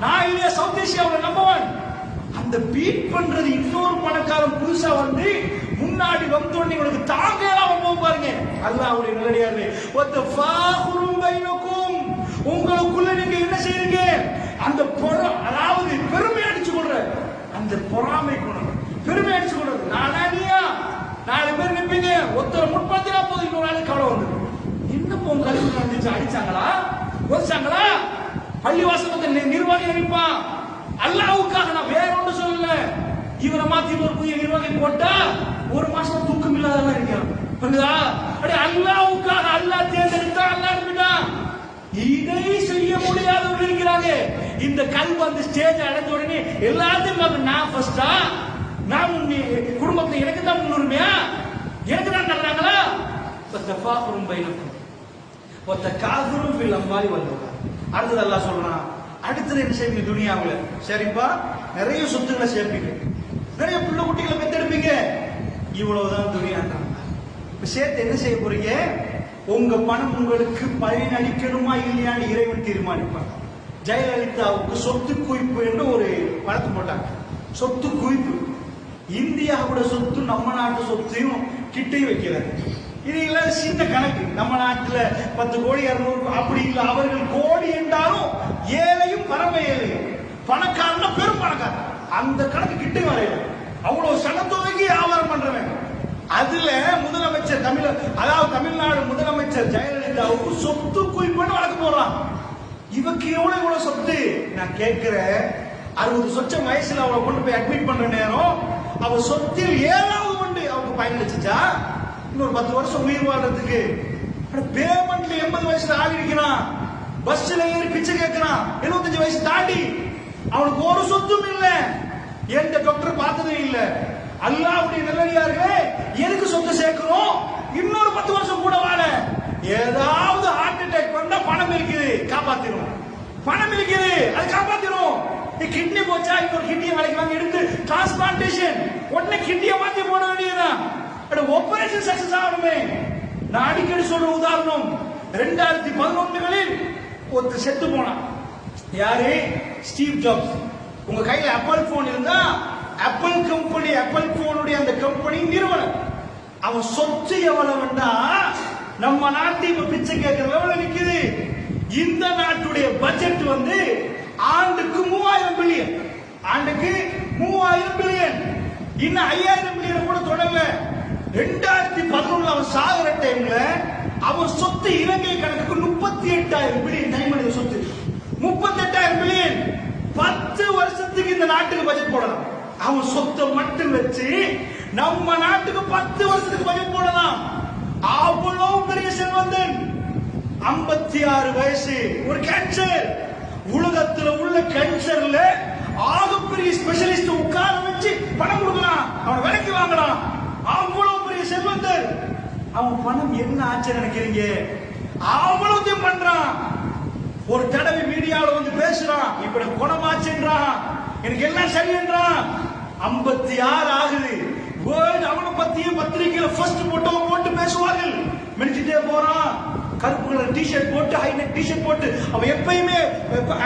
நான் இல்லையா சவுத் ஏசியாவில் நம்பர் 1 அந்த பீட் பண்றது இன்னொரு பணக்காரன் புதுசா வந்து முன்னாடி வந்தோடனே உங்களுக்கு தாங்கலாம் போகும் பாருங்க. அல்லாஹ்வுடைய நல்லடியார்களே, வத்தஃபாகுரும் பைனக்கும், உங்களுக்குள்ள நீங்க என்ன செய்றீங்க? அந்த அதாவது பெருமை அடிச்சு கொள்ற அந்த பொறாமை குணம், பெருமை அடிச்சு கொள்றது. நானா நீயா 4 பேர் நிப்பீங்க, ஒருத்தர் முற்பத்தினா போது இன்னொரு நாள் கவலை வந்து என்ன போங்க கல்வி நடந்துச்சு, அடிச்சாங்களா ஒழிச்சாங்களா? பள்ளிவாசல் நிர்வாகி நிற்பான். அல்லாஹ்வுக்காக நான் வேற ஒன்று சொல்லல. இவரை மாத்தி ஒரு புதிய நிர்வாகி போட்டா 1 மாசம் தூக்கம் இல்லாதவன் இருக்கிறான். புரியுதா? அடே அல்லாஹ்வுக்காக அல்லாஹ் தேர்ந்தெடுத்தா அல்லாஹ் இருந்துட்டான். இதை செய்ய முடியாதவர்கள் இருக்கிறாங்க. இந்த கல்வி அந்த ஸ்டேஜ் அடைஞ்ச உடனே எல்லாத்தையும் நான் ஃபர்ஸ்டா, நான் குடும்பத்துல எனக்கு தான் முன்னுரிமையா, எனக்கு தான் தர்றாங்களா? தஃபாகுரும் பைனக்கும் வத்தகாசுரும் ஃபில் அம்வாலி வல் அவ்லாத். அடுத்து அல்லாஹ் சொல்றான், அடுத்து என்ன செய்வீங்க துனியாவுல? சரிப்பா, நிறைய சொத்துக்களை சேர்ப்பீங்க, நிறைய பிள்ளை குட்டிகளை பெத்தெடுப்பீங்க, இவ்வளவுதான் துனியான்றாங்க. சேர்த்து என்ன செய்ய போறீங்க? உங்க பணம் உங்களுக்கு பயனளிக்கணுமா இல்லையான்னு இறைவன் தீர்மானிப்பாங்க. ஜெயலலிதாவுக்கு சொத்து குவிப்பு என்று ஒரு படத்தை போட்டாங்க. சொத்து குவிப்பு, இந்தியாவோட சொத்து நம்ம நாட்டு சொத்தையும் கிட்டையும் வைக்கிறாங்க. இது இல்ல சின்ன கணக்கு. நம்ம நாட்டுல 10 கோடி 200 அப்படி இல்ல, அவர்கள் கோடி என்றாலும் ஏழையும் பரம ஏழையும், பணக்காரனா பெரும் பணக்காரன், அந்த கணக்கு கிட்ட வரையில அவ்வளவு சனத்தொகைக்கு வியாபாரம் பண்றவன். அதுல முதலமைச்சர் அதாவது தமிழ்நாடு முதலமைச்சர் ஜெயலலிதாவுக்கு சொத்து குவிப்புன்னு வழக்கு போடுறான். இவக்கு எவ்வளவு சொத்து? நான் கேட்கிறேன், 60 சொச்சம் வயசுல அவளை கொண்டு போய் அட்மிட் பண்ற நேரம் அவ சொத்தில் 7வது ஒன்று அவருக்கு பயனளிச்சுச்சா? இன்னொரு 10 வருஷம் உயிர் வாழ்றதுக்கு பேமெண்ட்ல 80 வயசுல ஆள் இருக்கிறான், பஸ்ல ஏறி பிச்சை கேட்கிறான், 75 வயசு தாண்டி அவனுக்கு ஒரு சொத்தும் இல்ல, எந்த டாக்டர் பார்த்ததே இல்ல. அல்லாஹ்வுடைய நல்லடியார்களே, எதுக்கு சொத்து சேர்க்கிறோம்? இன்னொரு 10 வருஷம் கூட வாழ. ஏதாவது ஹார்ட் அட்டாக் வந்தா பணம் இருக்குது, காப்பாத்திரும். பணம் இருக்குது, அது காப்பாத்திரும். கிட்னி போச்சா, இன்னொரு கிட்னியை வேலைக்கு வாங்கி எடுத்து டிரான்ஸ்பிளான்டேஷன், உடனே கிட்னியை மாத்தி போட வேண்டியதுதான். ஆபரேஷன் சக்சஸ் ஆகணுமே. நான் அடிக்கடி சொல்ற உதாரணம், 2011களில் ஒருத்தர் செத்து போனான். யாரு? Steve Jobs. உங்க கையில ஆப்பிள் போன் இருந்தா, ஆப்பிள் கம்பெனி, ஆப்பிள் போனுடைய அந்த கம்பெனி நிறுவனம், அவன் சொத்து எவ்வளவுன்னா நம்ம நாட்டு இப்ப பிச்சை கேட்கிற லெவலில் நிக்குது. இந்த நாட்டுடைய பட்ஜெட் வந்து ஆண்டுக்கு 3000 பில்லியன், ஆண்டுக்கு 3000 பில்லியன், இன்னும் 5000 பில்லியன் கூட தொடரல. 2011 அவன் சாகுற டைம்ல அவன் சொத்து இலங்கை கணக்குக்கு 38,000 பில்லியன், தனிமனித சொத்து 38,000 பில்லியன். 10 வருஷத்துக்கு இந்த நாட்டுக்கு பட்ஜெட் போடலாம். அவன் சொத்தை மட்டும் வச்சு நம்ம நாட்டுக்கு 10 வருஷத்துக்கு பட்ஜெட் போடலாம். அவ்வளவு பெரிய செல்வந்தன். 56 வயசு, ஒரு கேன்சர். உலகத்துல உள்ள கேன்சர்ல ஆகப்பெரிய ஸ்பெஷலிஸ்ட் உட்கார வச்சு பணம் கொடுக்கலாம், அவனை விலைக்கு வாங்கலாம். அவ்வளவு பெரிய செல்வந்தர். அவன் பணம் என்ன ஆச்சு நினைக்கிறீங்க? அவ்வளவுத்தையும் பண்றான். ஒரு தடவை மீடியாவில் வந்து பேசுறான், இப்ப குணமாச்சுன்றான், எனக்கு எல்லாம் சரி என்றான். 56 ஆகுது. வேர்ல்ட் அவனை பத்தியும் பத்திரிகையில ஃபர்ஸ்ட் போட்டோ போட்டு பேசுவார்கள். மெடிச்சிட்டே போறான், கருப்பு கலர் டிஷர்ட் போட்டு, ஹை நெக் டிஷர்ட் போட்டு. அவன் எப்பயுமே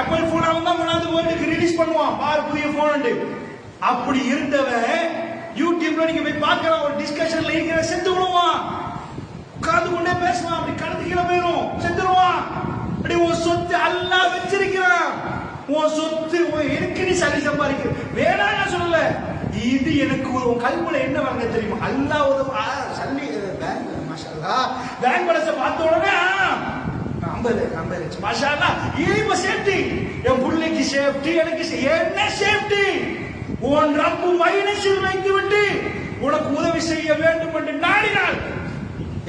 ஆப்பிள் போன் அவன் தான் கொண்டாந்து வேர்ல்டுக்கு ரிலீஸ் பண்ணுவான், பாரு புதிய போன். அப்படி இருந்தவன் யூடியூப்ல நீங்க போய் பார்க்கலாம், ஒரு டிஸ்கஷன்ல இருக்கிற செத்து விடுவான். உட்கார்ந்து கொண்டே பேசுவான், அப்படி கடந்து கீழே போயிடும், செத்துருவான். அப்படி உன் சொத்து அல்லாஹ் வச்சிருக்கிறான். உன் சொத்து எனக்கு நீ சரி சம்பாதிக்க வேணாம் நான் சொல்லல. இது எனக்கு உன் கல்வில என்ன வாங்க தெரியுமா? அல்லாஹ் சல்லி பேங்க் பேலன்ஸ் பார்த்த உடனே 50 மாஷா அல்லாஹ், இது சேஃப்டி, என் பிள்ளைக்கு சேஃப்டி, எனக்கு என்ன சேஃப்டி? உன் ரப்பு மைனஸில் வைத்து விட்டு உனக்கு உதவி செய்ய வேண்டும் என்று நாடினால்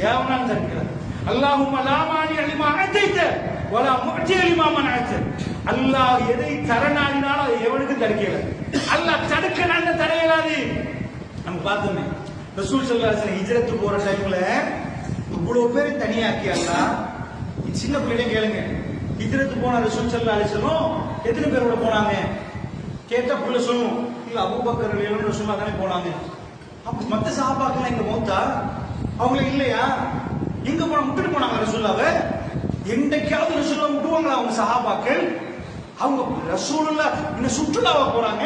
ஏவனால் தடுக்கிறார். அல்லாஹும்ம லா மானி அலிமா அத்தைத வலா முஅதி அலிமா மனஅத. அல்லாஹ் எதை தர நாடினாலும் அதை எவனுக்கும் தடுக்கல. அல்லாஹ் தடுக்க நாடினா தடையலாது. நம்ம பார்த்தோமே ரசூல் ஸல்லல்லாஹு அலைஹி வஸல்லம் ஹிஜ்ரத் போற டைம்ல இவ்வளவு பேர் தனியாக்கி அல்லாஹ், சின்ன பிள்ளைங்க கேளுங்க, ஹிஜ்ரத் போன ரசூல் ஸல்லல்லாஹு அலைஹி வஸல்லம் எத்தனை பேரோட போனாங்க கேட்டா புள்ள சொல்லும், இல்ல அபூபக்கர் ரலியல்லாஹு தானே போனாங்க. அப்ப மத்த சஹாபாக்கள் எங்க மௌத்தா? அவங்க இல்லையா? எங்க போன விட்டுட்டு போனாங்க ரசூலுல்லாஹ்வை? என்னைக்காவது ரசூலுல்லாஹ் விட்டுவாங்களா அவங்க சஹாபாக்கள்? அவங்க ரசூலுல்லாஹ் இன்னும் சுற்றுலாவா போறாங்க,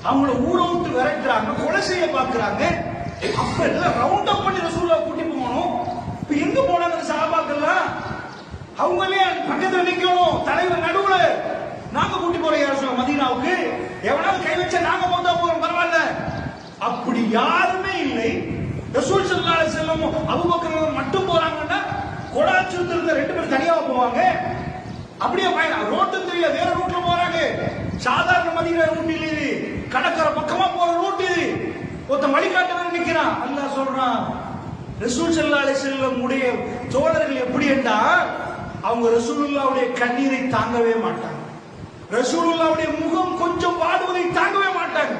அவங்கள ஊரை விட்டு விரட்டுறாங்க, கொலை செய்ய பாக்குறாங்க. அப்ப எல்லாம் ரவுண்ட் அப் பண்ணி ரசூலுல்லாஹ் கூட்டி போகணும். இப்ப எங்க போனாங்க சஹாபாக்கள்லாம்? அவங்களே பக்கத்துல நிக்கணும், தலைவர் நடுவுல. நாங்க கூட்டி போறோம் யார் சொல்ல மதீனாவுக்கு, எவனாவது கை வச்சா நாங்க போதா போறோம் பரவாயில்ல. அப்படி யாருமே இல்லை. ரசூல் ஸல்லல்லாஹு அலைஹி வஸல்லம் அபூபக்கர் மட்டும் போறாங்கன்னா கொடாச்சுத்துல 2 பேர் தனியா போவாங்க. அப்படியே ரோட்டு தெரியல, வேற ரூட்ல போறாங்க. சாதாரண மதீனா ரூட் இல்ல, கடற்கரை பக்கமா போற ரூட் இது. ஒருத்த வழிகாட்டவன் நிக்கிறான். அல்லாஹ் சொல்றான், ரசூல் ஸல்லல்லாஹு அலைஹி வஸல்லம் உடைய தோழர்கள் எப்படி என்றா, அவங்க ரசூலுல்லாஹ்வுடைய கண்ணீரை தாங்கவே மாட்டாங்க. ரசூலுல்லாஹ்வுடைய முகம் கொஞ்சம் வாடுவதை தாங்கவே மாட்டாங்க.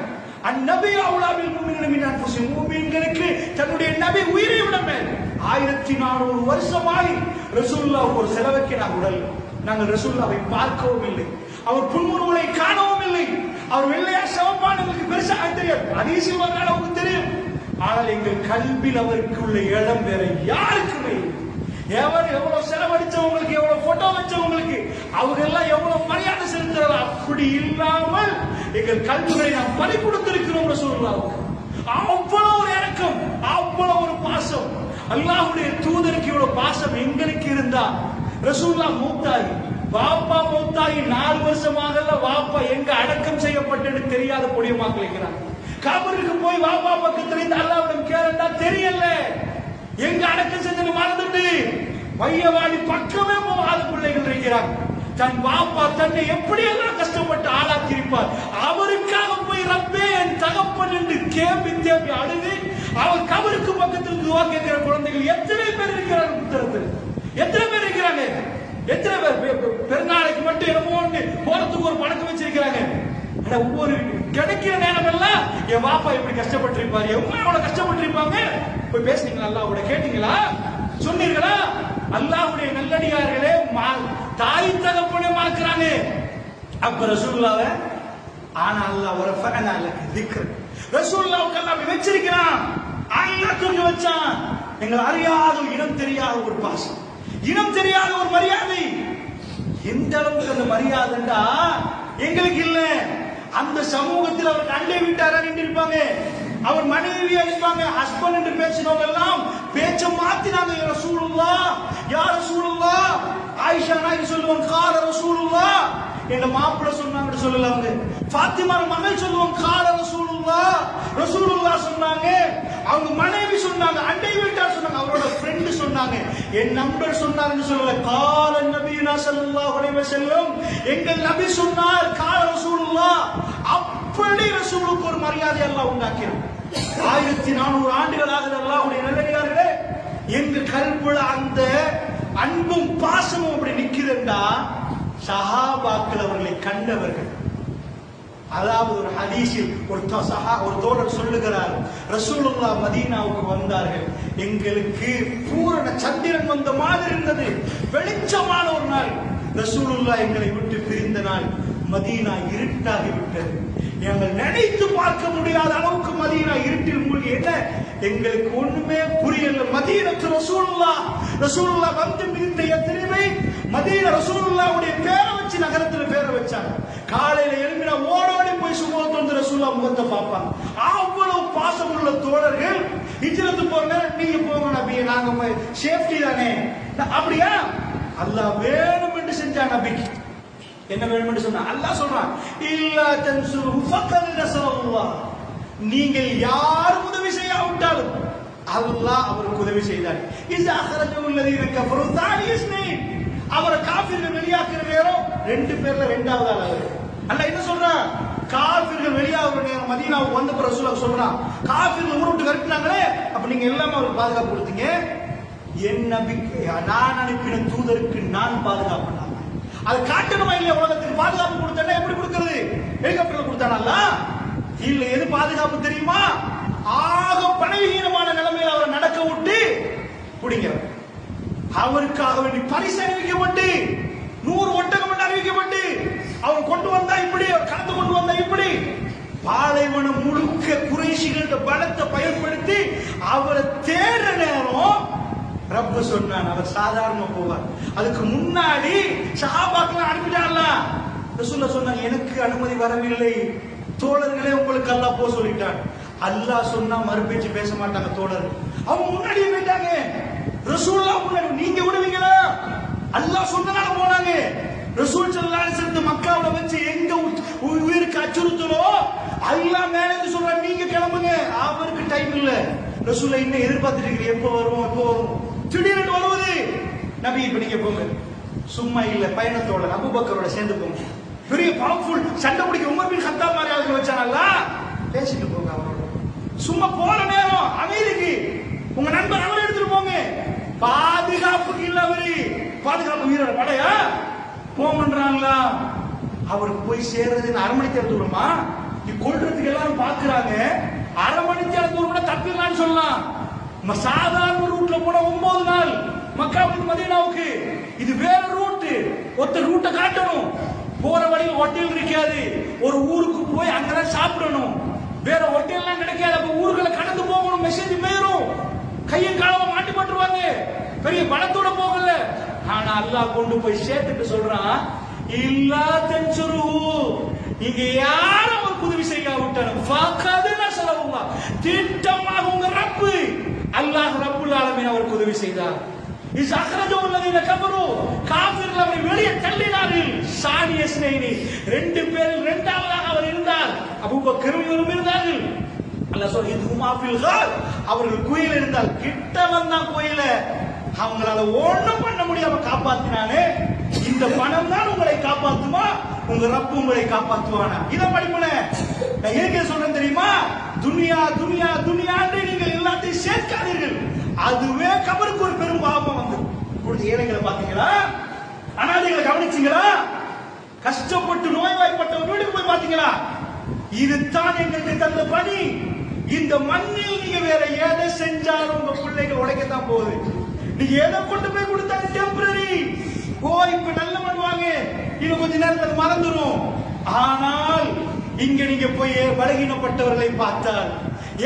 அந்நபி அவுலாபில் முஃமினீன மின் அன்ஃபுஸிஹிம், முஃமின்களுக்கு தன்னுடைய நபி உயிரை விட மேல். 1400 வருஷமாய் ரசூலுல்லாஹ் ஒரு செலவுக்கு நாங்கள் ரசூலுல்லாஹ்வை பார்க்கவும் இல்லை, அவர் புன்முறுவலை காணவும் இல்லை. அவர் வெள்ளையா சிவப்பான எங்களுக்கு பெருசாக தெரியாது, ஹதீஸில் வர அளவுக்கு தெரியும். ஆனால் எங்கள் கல்வியில் அவருக்கு உள்ள இடம் வேற யாருக்குமே. எவர் எவ்வளவு செலவழிச்சவங்களுக்கு, எவ்வளவு போட்டோ வச்சவங்களுக்கு, அவங்க எல்லாம் எவ்வளவு மரியாதை செலுத்துறாங்க. அப்படி இல்லாமல் எங்கள் கல்விகளை நாம் பறி கொடுத்திருக்கிறோம் ரசூலுல்லாஹ்வுக்கு. அவ்வளவு ஒரு இறக்கம், அவ்வளவு ஒரு பாசம். அல்லாஹ்வுடைய தூதருக்கு இவ்வளவு பாசம் எங்களுக்கு இருந்தா, ரசூலுல்லாஹ் மூத்தாகி வாப்பா மூத்தாகி 4 வருஷமாக வாப்பா எங்க அடக்கம் செய்யப்பட்டது தெரியாத பொடியமாக இருக்கிறாங்க. கபருக்கு போய் வாப்பா பக்கத்துல இருந்து அல்லாஹ்விடம் கேளண்டா தெரியல, எங்க அடக்கம் செஞ்சது மறந்துட்டு மையவாடி பக்கமே போகாத பிள்ளைகள் இருக்கிறாங்க. தன் பாப்பா தன்னை எப்படி எல்லாம் கஷ்டப்பட்டு ஆளாக்கியிருப்பார், அவருக்காக போய் ரப்பே என் தகப்பன் என்று கேம்பி தேம்பி அழுது அவர் கபருக்கு பக்கத்தில் துவா கேட்கிற குழந்தைகள் எத்தனை பேர் இருக்கிறார்கள் புத்தகத்தில்? எத்தனை பேர் இருக்கிறாங்க? எத்தனை பேர் பெருநாளைக்கு மட்டும் என்னமோ போறதுக்கு ஒரு பணக்கம் வச்சிருக்கிறாங்க. ஒவ்வொரு கிடைக்கிற நேரம் எல்லாம் என் பாப்பா எப்படி கஷ்டப்பட்டிருப்பாரு, எவ்வளவு எவ்வளவு கஷ்டப்பட்டிருப்பாங்க. போய் பேசுனீங்களா? அல்லாஹ்வோட கேட்டீங்களா? சொன்னீர்களா? அல்லாஹ்வுடைய நல்லடியார்களே தாய் தகப்பனை மறக்கிறாங்க. அப்ப ரசூலுல்லாஹ்வை ஆனா அல்லாஹ் ஒரு ஃபஅனால திக்ர் ரசூலுல்லாஹ்வுக்கு அல்லாஹ் வச்சிருக்கிறான். அல்லாஹ் தூக்கி வச்சான். எங்கள் அறியாத இனம் தெரியாத ஒரு பாசம், இனம் தெரியாத ஒரு மரியாதை. எந்த அளவுக்கு அந்த மரியாதைண்டா எங்களுக்கு இல்ல. அந்த சமூகத்தில் அவர் அண்டை வீட்டாரா நின்றிருப்பாங்க, அவர் மனைவியா இருப்பாங்க. ஹஸ்பண்ட் என்று பேசினவங்க எல்லாம் பேச்ச மாத்தினாங்க. யா ரசூலுல்லாஹ், யா ரசூலுல்லாஹ். ஆயிஷா நாயகி சொல்லுவாங்க கால ரசூலுல்லாஹ், எங்க மாப்பிள்ளை சொன்னாங்கன்னு சொல்லலாங்க. ஃபாத்திமா மகள் சொல்லுவாங்க கால ரசூலுல்லாஹ், ரசூலுல்லாஹ் சொன்னாங்க. அவங்க மனைவி சொன்னாங்க, அண்டை வீட்டார் சொன்னாங்க, அவரோட ஃப்ரெண்ட் சொன்னாங்க, என் நண்பர் சொன்னாருன்னு சொல்லல. கால நபியுனா ஸல்லல்லாஹு அலைஹி வஸல்லம், எங்கள் நபி சொன்னார் கால ரசூலுல்லாஹ். அப்படி ரசூலுக்கு ஒரு மரியாதை அல்லாஹ் உண்டாக்கினார். 1400 ஆண்டுகளாக அல்லாஹ்வுடைய நல்லடியார்களே, எங்கள் கல்புல அந்த அன்பும் பாசமும் அப்படி நிக்கிறதுண்டா சஹாபாக்கள் அவர்களை கண்டவர்கள். அதாவது ஒரு ஹதீஸில் ஒரு தோழர் சொல்லுகிறார், ரசூலுல்லாஹ் மதீனாவுக்கு வந்தார்கள், எங்களுக்கு பூரண சந்திரன் வந்த மாதிரி இருந்தது, வெளிச்சமான ஒரு நாள். ரசூலுல்லாஹ் எங்களை விட்டு பிரிந்த நாள் மதீனா இருட்டாகி விட்டது. எங்கள் நினைத்து பார்க்க முடியாத அளவுக்கு மதீனா இருட்டில் மூழ்கி, என்ன எங்களுக்கு ஒண்ணுமே புரியல. மதீனத்து ரசூலுல்லாஹ், ரசூலுல்லாஹ் வந்து மிதித்த எத்தனை மதீனா ரசூலுல்லாஹ்வுடைய பேரை வச்சு நகரத்துல பேரை வச்சாங்க. காலையில எழும்பினா ஓடோடி போய் சுமூகத்து வந்து ரசூலுல்லாஹ் முகத்தை பார்ப்பாங்க. அவ்வளவு பாசம் உள்ள தோழர்கள். ஹிஜ்ரத்து போங்க, நீங்க போங்க நபி, நாங்க சேஃப்டி தானே. அப்படியா? அல்லாஹ் வேணும் என்று செஞ்சா நபிக்கு என்ன வேணும் என்று சொன்னா அல்லாஹ் சொல்றான், இல்லா தன்சுரு ஃபக்கத் நஸரல்லாஹ், நீங்கள் யார் உதவி செய்யாவிட்டாலும் அல்லாஹ் அவருக்கு உதவி செய்தார். இஸ் அஹ்ரஜுல் லதீன கஃபரு தானியஸ்னி, அவரை காஃபிர்கள் வெளியாக்குற நேரம் 2 பேர்ல 2வது ஆள் அவர். அல்லாஹ் என்ன சொல்றான், காஃபிர்கள் வெளியாகுற நேரம் மதீனாவுக்கு வந்த பிறகு ரசூலுல்லாஹ் சொல்றான், காஃபிர்கள் ஊரை விட்டு விரட்டினாங்களே, அப்ப நீங்க எல்லாமே அவருக்கு பாதுகாப்பு கொடுத்தீங்க. என் நபிக்கு நான் அனுப்பின தூதருக்கு நான் பாதுகாப்பு பண்ணாங்க. அது காட்டணுமா இல்லையா? உலகத்துக்கு பாதுகாப்பு கொடுத்தா எப்படி கொடுக்கிறது? ஹெலிகாப்டர்ல கொடுத்தானா இல்ல? எது பாதுகாப்பு தெரியுமா? ஆக பணவீனமான நிலைமையில் அவரை நடக்க விட்டு பிடிங்க, அவருக்காக வேண்டி பரிசு அறிவிக்கப்பட்டு 100 ஒட்டகம் என்று அறிவிக்கப்பட்டு அவர் கொண்டு வந்தா இப்படி, அவர் கலந்து கொண்டு வந்தா இப்படி, பாலைவனம் முழுக்க குறைஷிகளோட பலத்தை பயன்படுத்தி அவரை தேடுற நேரம் ரப்பு சொன்னான், அவர் சாதாரணமா போவார். அதுக்கு முன்னாடி சஹாபாக்கள் அனுப்பிட்டாங்களா? ரசூலுல்லாஹ் சொன்னாங்க, எனக்கு அனுமதி வரவில்லை, தோழர்களே உங்களுக்கு அல்லாஹ் போ சொல்லிட்டான். அல்லாஹ் சொன்னா மறுபேச்சு பேச மாட்டாங்க தோழர். அவங்க முன்னாடியே போயிட்டாங்க. ரசூலுல்லாஹ் முன்னாடி நீங்க விடுவீங்களா? அல்லாஹ் சொன்னனால போனாங்க. ரசூல் ஸல்லல்லாஹு அலைஹி வஸல்லம் மக்காவுல வச்சு எங்க உயிருக்கு அச்சுறுத்தலோ அல்லாஹ் மேல இருந்து சொல்றாங்க நீங்க கிளம்புங்க. அவருக்கு டைம் இல்ல. ரசூலை இன்னும் எதிர்பார்த்துட்டு இருக்கீங்க, எப்போ வரும் எப்போ வரும். திடீர்னு வருவது நபி இப்ப நீங்க போங்க. சும்மா இல்ல, பயணத்தோட அபூபக்கரோட சேர்ந்து போங்க. பெரிய பவர்ஃபுல் சண்டை பிடிக்க உமர் பின் கத்தாப் மாதிரி ஆளுங்க வச்சானல்ல, பேசிட்டு போங்க அவரோட. சும்மா போற நேரம் அமைதிக்கு உங்க நண்பர் அவரை எடுத்துட்டு போங்க. பாதுகாப்புக்கு இல்ல அவரு, பாதுகாப்பு வீரர் படையா போங்கன்றாங்களா? அவருக்கு போய் சேர்றது அரை மணி நேரம் தூரமா? கொள்றதுக்கு எல்லாரும் பாக்குறாங்க. அரை மணி நேரம் தூரம் கூட தப்பிடலாம்னு சொல்லலாம். சாதாரண ரூட்ல போன 9 நாள் மக்காவுக்கு மதீனாவுக்கு. இது வேற ரூட். ஒத்த ரூட்டை காட்டணும். போற வழியில் ஹோட்டல் இருக்காது. ஒரு ஊருக்கு போய் அங்கதான் சாப்பிடணும். வேற ஹோட்டல்லாம் கிடைக்காது. அப்ப ஊர்களை கடந்து போகணும். மெசேஜ் போயிரும். கையும் காலமா மாட்டி போட்டுருவாங்க. பெரிய பணத்தோட போகல. ஆனா அல்லாஹ் கொண்டு போய் சேர்த்துட்டு சொல்றான், இல்லா தன்சுரு, நீங்க யாரும் ஒரு உதவி செய்யாவிட்டாலும் ஃபகதுனா ஸலவுல்லா, திட்டமாக உங்க ரப்பு அல்லாஹ் ரப்புல் ஆலமீன் அவருக்கு உதவி செய்தார். இஸ் அக்ரஜுல் லதீன கஃபரு, காஃபிர்கள் அவரை வெளியே தள்ளினார்கள். சானியஸ்னைனி, 2 பேரில் 2ஆவதாக அவர் இருந்தார். அபூபக்கரும் இவரும் இருந்தார்கள். அல்லாஹ் சொல்றான் இதுமா ஃபில் கார், அவர்கள் குயில இருந்தால் கிட்ட வந்தான் கோயில. அவங்களால ஒண்ணும் பண்ண முடியாம காப்பாத்தினானே. இந்த பணம் தான் உங்களை காப்பாத்துமா? உங்க ரப்பு உங்களை காப்பாத்துவானா? இத படிப்புல நான் ஏற்கனவே சொல்றேன் தெரியுமா? துனியா துனியா துனியா நீங்கள் எல்லாத்தையும் சேர்க்காதீர்கள். அதுவே கபருக்கு ஒரு பெரும் பாவம் வந்து. இப்பொழுது ஏழைகளை பாத்தீங்களா? அனாதைகளை கவனிச்சீங்களா? கஷ்டப்பட்டு நோய்வாய்ப்பட்ட வீட்டுக்கு போய் பாத்தீங்களா? இதுதான் எங்களுக்கு தந்த பணி. இந்த மண்ணில் நீங்க வேற எதை செஞ்சாலும் உங்க பிள்ளைகள் உடைக்கத்தான் போகுது. நீங்க எதை கொண்டு போய் கொடுத்தாங்க டெம்பரரி. இப்ப நல்ல பண்ணுவாங்க, இன்னும் கொஞ்ச நேரத்தில் மறந்துடும். ஆனால் இங்க நீங்க போய் பலகீனப்பட்டவர்களை பார்த்தால்,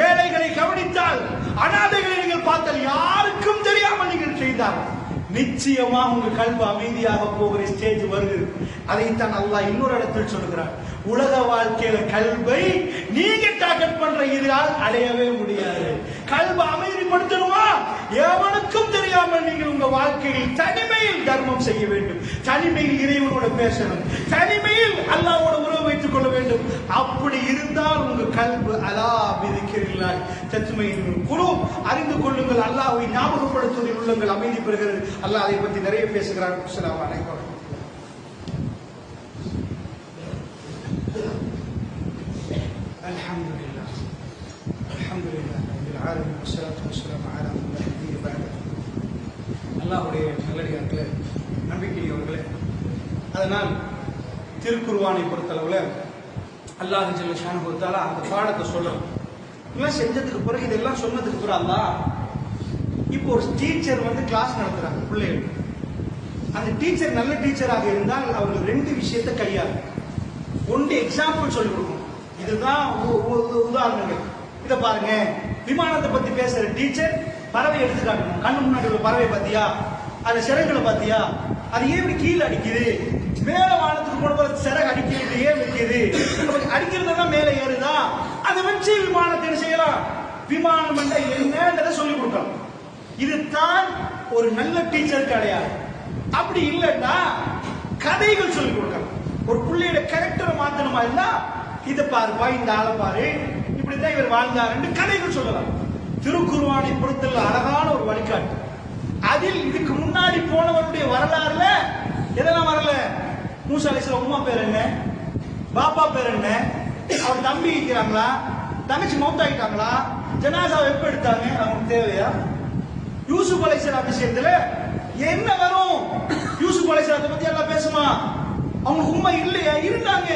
ஏழைகளை கவனித்தால், அனாதைகளை நீங்கள் பார்த்தால், யாருக்கும் தெரியாமல் நீங்கள் செய்தால் நிச்சயமா உங்க கல்வி அமைதியாக போகிற ஸ்டேஜ் வருது. அதைத்தான் அல்லாஹ் இன்னொரு இடத்தில் சொல்கிறார், உலக வாழ்க்கையில கல்வை நீங்க டார்கெட் பண்ற இதனால் அடையவே முடியாது. கல்வி அமைதிப்படுத்தணுமா? எவனுக்கும் தெரியாமல் நீங்கள் உங்க வாழ்க்கையில் தனிமையில் தர்மம் செய்ய வேண்டும். தனிமையில் இறைவனோட பேசணும். தனிமையில் அல்லாஹ்வோட உறவு வைத்துக் கொள்ள வேண்டும். அப்படி இருந்தால் உங்க கல்வி அலா பிதிக்கிறாய் தத்மையின் குரு, அறிந்து கொள்ளுங்கள், அல்லாஹ்வை ஞாபகப்படுத்துவதில் உள்ளங்கள் அமைதி பெறுகிறது. அல்லாஹ் அதை பற்றி நிறைய பேசுகிறார். அஸ்ஸலாமு அலைக்கும். அல்ஹம்துலில்லாஹ் அல்ஹம்துலில்லாஹ் ரப்பில் ஆலமீன் வஸ்ஸலாத்து வஸ்ஸலாமு அலா மன் லா நபிய்ய பஅத. அல்லாஹ்வுடைய நல்லடியார்களே, நம்பிக்கையவர்களே, அதனால் திருக்குர்ஆனை பொறுத்தளவுல அல்லாஹ் ஜல்ல ஷானஹு வ தஆலா அந்த பாடத்தை சொல்றோம். இதெல்லாம் செஞ்சதுக்கு பிறகு, இதெல்லாம் சொன்னதுக்கு பிறகு அல்லாஹ் இப்போ ஒரு டீச்சர் வந்து கிளாஸ் நடத்துறாங்க பிள்ளைகளுக்கு. அந்த டீச்சர் நல்ல டீச்சராக இருந்தால் அவர்கள் 2 விஷயத்தை கையாளு. ஒன்று எக்ஸாம்பிள் சொல்லி கொடுக்கணும். இதுதான் உதாரணங்கள். இத பாருங்க, விமானத்தை பத்தி பேசுற டீச்சர் பறவை எடுத்து காட்டணும். கண்ணு முன்னாடி ஒரு பறவை பாத்தியா? அந்த சிறகுகளை பாத்தியா? அது ஏன் இப்படி கீழே அடிக்குது? மேல வானத்துக்கு போன சிறகு அடிக்கிறது ஏன் வைக்குது? அடிக்கிறதெல்லாம் மேல ஏறுதா? அதை வச்சு விமானத்தை என்ன செய்யலாம்? விமானம் என்னன்றதை சொல்லிக் கொடுக்கலாம். இதுதான் ஒரு நல்ல டீச்சருக்கு அடையாளம். அப்படி இல்லைன்னா கதைகள் சொல்லிக் கொடுக்கலாம். ஒரு பிள்ளையோட கேரக்டரை மாத்தணுமா இருந்தா, இதை பாருப்பா, இந்த ஆளை பாரு, இப்படித்தான் இவர் வாழ்ந்தார் கதைகள் சொல்லலாம். திருக்குர்ஆனை பொறுத்தல அழகான ஒரு வழிகாட்டு. அதில் இதுக்கு முன்னாடி போனவருடைய வரலாறுல எதெல்லாம் வரல? மூசா அலைஹிஸ்ஸலாம் உம்மா பேர் என்ன? பாப்பா பேர் என்ன? அவர் தம்பி இருக்கிறாங்களா? தங்கச்சி மௌத்தாயிட்டாங்களா? ஜனாசாவை எப்ப எடுத்தாங்க? அவங்களுக்கு தேவையா? யூசுப் அலைஹிஸ்ஸலாம் விஷயத்துல என்ன வரும்? யூசுப் அலைஹிஸ்ஸலாத்தை பத்தி எல்லாம் பேசுமா? அவங்க உண்மை இல்லையா? இருந்தாங்க.